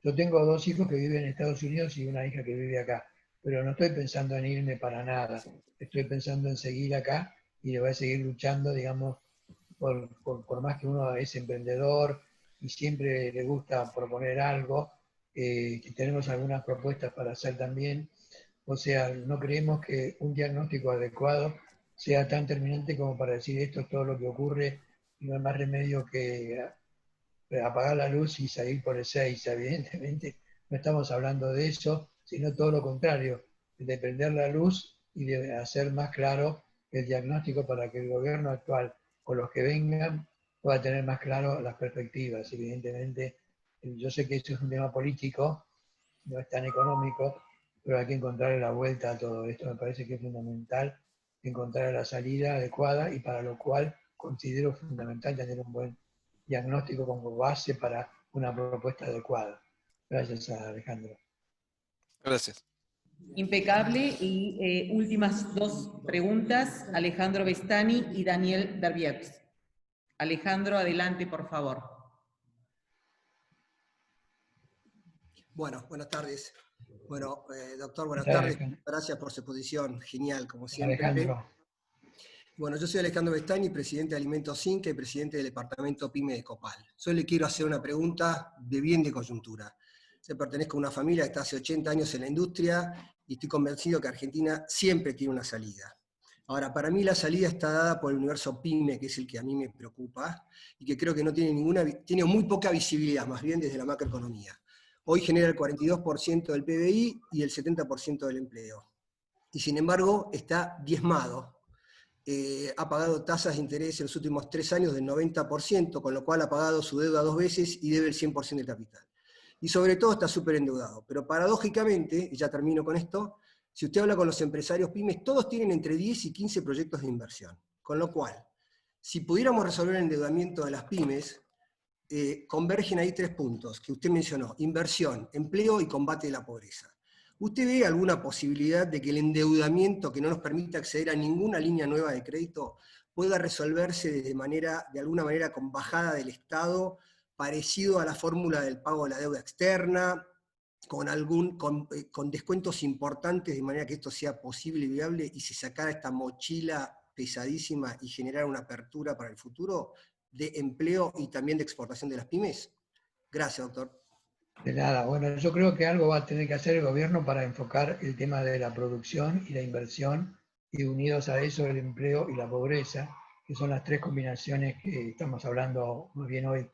Yo tengo 2 hijos que viven en Estados Unidos y una hija que vive acá, pero no estoy pensando en irme para nada. Estoy pensando en seguir acá y le voy a seguir luchando, digamos, por más que uno es emprendedor y siempre le gusta proponer algo, que tenemos algunas propuestas para hacer también. O sea, no creemos que un diagnóstico adecuado sea tan terminante como para decir esto es todo lo que ocurre y no hay más remedio que apagar la luz y salir por el 6. Evidentemente no estamos hablando de eso, sino todo lo contrario, de prender la luz y de hacer más claro el diagnóstico para que el gobierno actual o los que vengan pueda tener más claro las perspectivas. Evidentemente, yo sé que esto es un tema político, no es tan económico, pero hay que encontrar la vuelta a todo esto. Me parece que es fundamental encontrar la salida adecuada, y para lo cual considero fundamental tener un buen diagnóstico como base para una propuesta adecuada. Gracias, Alejandro. Gracias. Impecable. Y últimas 2 preguntas, Alejandro Bestani y Daniel Berbievs. Alejandro, adelante, por favor. Bueno, buenas tardes. Bueno, doctor, buenas tardes. Gracias por su exposición. Genial, como siempre. Alejandro. Bueno, yo soy Alejandro Bestani, presidente de Alimentos Inca y presidente del departamento PYME de Copal. Yo le quiero hacer una pregunta de bien de coyuntura. Yo pertenezco a una familia que está hace 80 años en la industria y estoy convencido que Argentina siempre tiene una salida. Ahora, para mí la salida está dada por el universo PYME, que es el que a mí me preocupa, y que creo que no tiene muy poca visibilidad, más bien desde la macroeconomía. Hoy genera el 42% del PBI y el 70% del empleo. Y sin embargo, está diezmado. Ha pagado tasas de interés en los últimos 3 años del 90%, con lo cual ha pagado su deuda 2 veces y debe el 100% del capital. Y sobre todo está súper endeudado. Pero paradójicamente, y ya termino con esto, si usted habla con los empresarios pymes, todos tienen entre 10 y 15 proyectos de inversión. Con lo cual, si pudiéramos resolver el endeudamiento de las pymes, convergen ahí 3 puntos que usted mencionó: inversión, empleo y combate de la pobreza. ¿Usted ve alguna posibilidad de que el endeudamiento que no nos permite acceder a ninguna línea nueva de crédito pueda resolverse de alguna manera con bajada del Estado, parecido a la fórmula del pago de la deuda externa, con descuentos importantes, de manera que esto sea posible y viable, y se sacara esta mochila pesadísima y generar una apertura para el futuro de empleo y también de exportación de las pymes? Gracias, doctor. De nada. Bueno, yo creo que algo va a tener que hacer el gobierno para enfocar el tema de la producción y la inversión, y unidos a eso el empleo y la pobreza, que son las 3 combinaciones que estamos hablando muy bien hoy.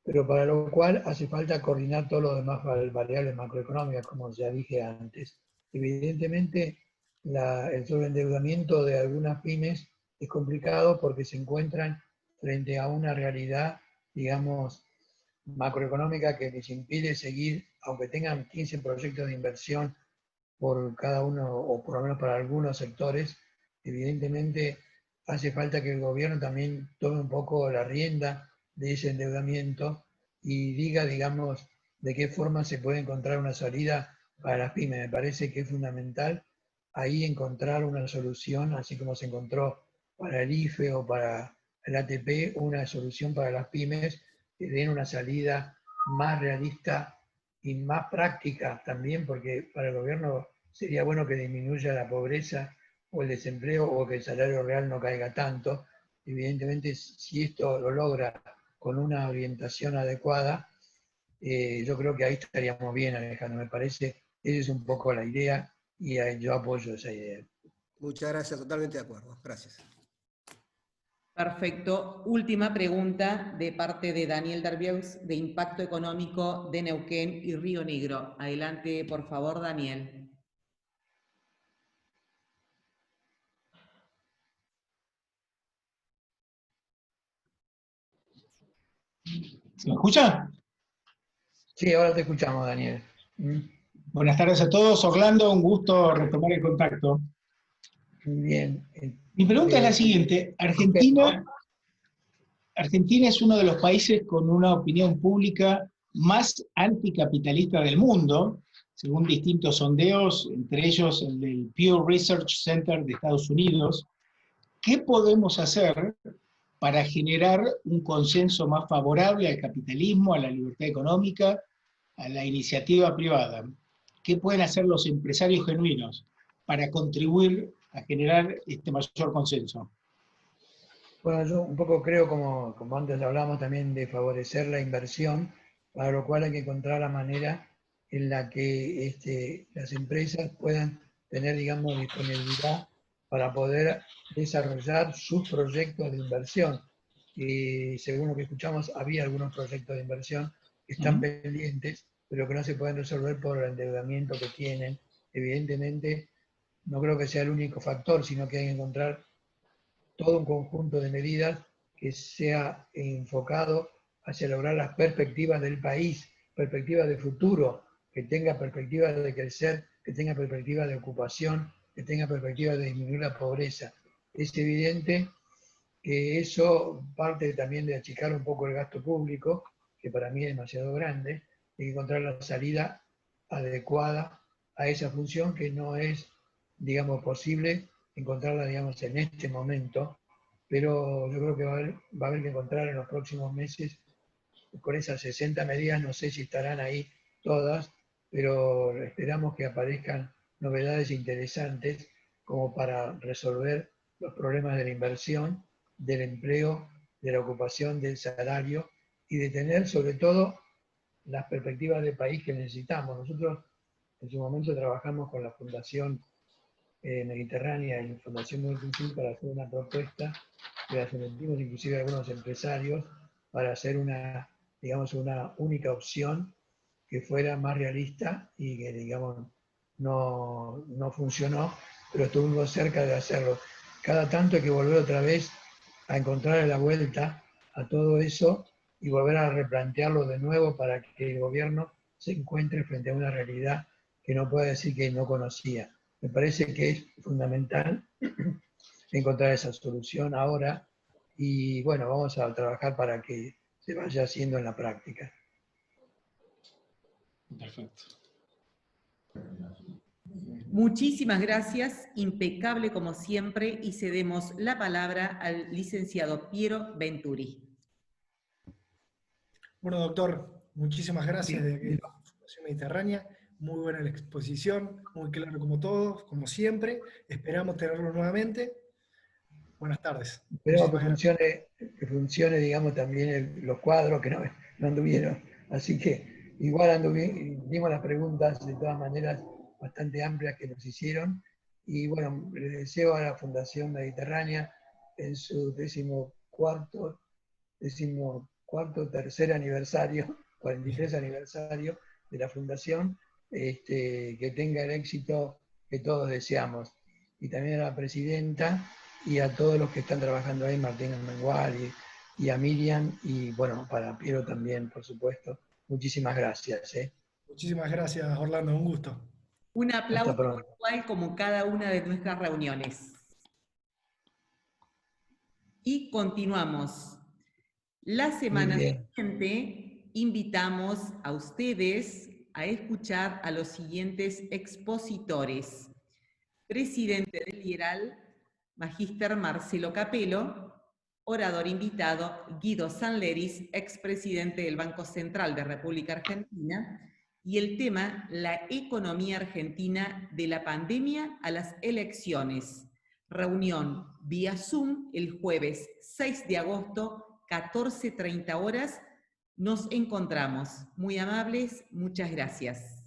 Pero para lo cual hace falta coordinar todos los demás variables macroeconómicas, como ya dije antes. Evidentemente, el sobreendeudamiento de algunas pymes es complicado porque se encuentran frente a una realidad, digamos, macroeconómica que les impide seguir, aunque tengan 15 proyectos de inversión por cada uno, o por lo menos para algunos sectores. Evidentemente hace falta que el gobierno también tome un poco la rienda de ese endeudamiento y diga, digamos, de qué forma se puede encontrar una salida para las pymes. Me parece que es fundamental ahí encontrar una solución, así como se encontró para el IFE o para el ATP, una solución para las pymes que den una salida más realista y más práctica también, porque para el gobierno sería bueno que disminuya la pobreza o el desempleo, o que el salario real no caiga tanto. Evidentemente, si esto lo logra con una orientación adecuada, yo creo que ahí estaríamos bien, Alejandro. Me parece, esa es un poco la idea, y yo apoyo esa idea. Muchas gracias, totalmente de acuerdo. Gracias. Perfecto. Última pregunta de parte de Daniel Darbieux, de Impacto Económico de Neuquén y Río Negro. Adelante, por favor, Daniel. ¿Se me escucha? Sí, ahora te escuchamos, Daniel. Buenas tardes a todos. Orlando, un gusto retomar el contacto. Bien. Mi pregunta es la siguiente. Argentina es uno de los países con una opinión pública más anticapitalista del mundo, según distintos sondeos, entre ellos el del Pew Research Center de Estados Unidos. ¿Qué podemos hacer para generar un consenso más favorable al capitalismo, a la libertad económica, a la iniciativa privada? ¿Qué pueden hacer los empresarios genuinos para contribuir a generar este mayor consenso? Bueno, yo un poco creo, como antes hablábamos también, de favorecer la inversión, para lo cual hay que encontrar la manera en la que las empresas puedan tener, digamos, disponibilidad para poder desarrollar sus proyectos de inversión. Y según lo que escuchamos, había algunos proyectos de inversión que están pendientes, pero que no se pueden resolver por el endeudamiento que tienen. Evidentemente, no creo que sea el único factor, sino que hay que encontrar todo un conjunto de medidas que sea enfocado hacia lograr las perspectivas del país, perspectivas de futuro, que tenga perspectivas de crecer, que tenga perspectivas de ocupación, que tenga perspectivas de disminuir la pobreza. Es evidente que eso parte también de achicar un poco el gasto público, que para mí es demasiado grande, y encontrar la salida adecuada a esa función que no es, digamos, posible encontrarla, digamos, en este momento, pero yo creo que va a haber que encontrar en los próximos meses, con esas 60 medidas, no sé si estarán ahí todas, pero esperamos que aparezcan novedades interesantes como para resolver los problemas de la inversión, del empleo, de la ocupación, del salario, y de tener sobre todo las perspectivas de país que necesitamos. Nosotros en su momento trabajamos con la Fundación Mediterránea y Fundación Multitud para hacer una propuesta que la sometimos inclusive a algunos empresarios para hacer una, digamos, una única opción que fuera más realista y que, digamos, no funcionó, pero estuvimos cerca de hacerlo. Cada tanto hay que volver otra vez a encontrar la vuelta a todo eso y volver a replantearlo de nuevo para que el gobierno se encuentre frente a una realidad que no pueda decir que no conocía. Me parece que es fundamental encontrar esa solución ahora y bueno, vamos a trabajar para que se vaya haciendo en la práctica. Perfecto. Muchísimas gracias, impecable como siempre, y cedemos la palabra al licenciado Piero Venturi. Bueno, doctor, muchísimas gracias de la Fundación Mediterránea. Muy buena la exposición, muy claro como todos, como siempre. Esperamos tenerlo nuevamente. Buenas tardes. Esperemos que funcione, digamos, también los cuadros que no anduvieron. Así que igual dimos las preguntas de todas maneras bastante amplias que nos hicieron. Y bueno, le deseo a la Fundación Mediterránea en su 43 aniversario, 43 aniversario de la Fundación, que tenga el éxito que todos deseamos. Y también a la presidenta y a todos los que están trabajando ahí, Martín Mengual y a Miriam, y bueno, para Piero también, por supuesto. Muchísimas gracias. Muchísimas gracias, Orlando, un gusto. Un aplauso igual como cada una de nuestras reuniones. Y continuamos. La semana siguiente invitamos a ustedes a escuchar a los siguientes expositores. Presidente del IERAL, Magíster Marcelo Capello, orador invitado Guido Sanleris, expresidente del Banco Central de República Argentina, y el tema, la economía argentina de la pandemia a las elecciones. Reunión vía Zoom el jueves 6 de agosto, 14:30 horas. Nos encontramos. Muy amables, muchas gracias.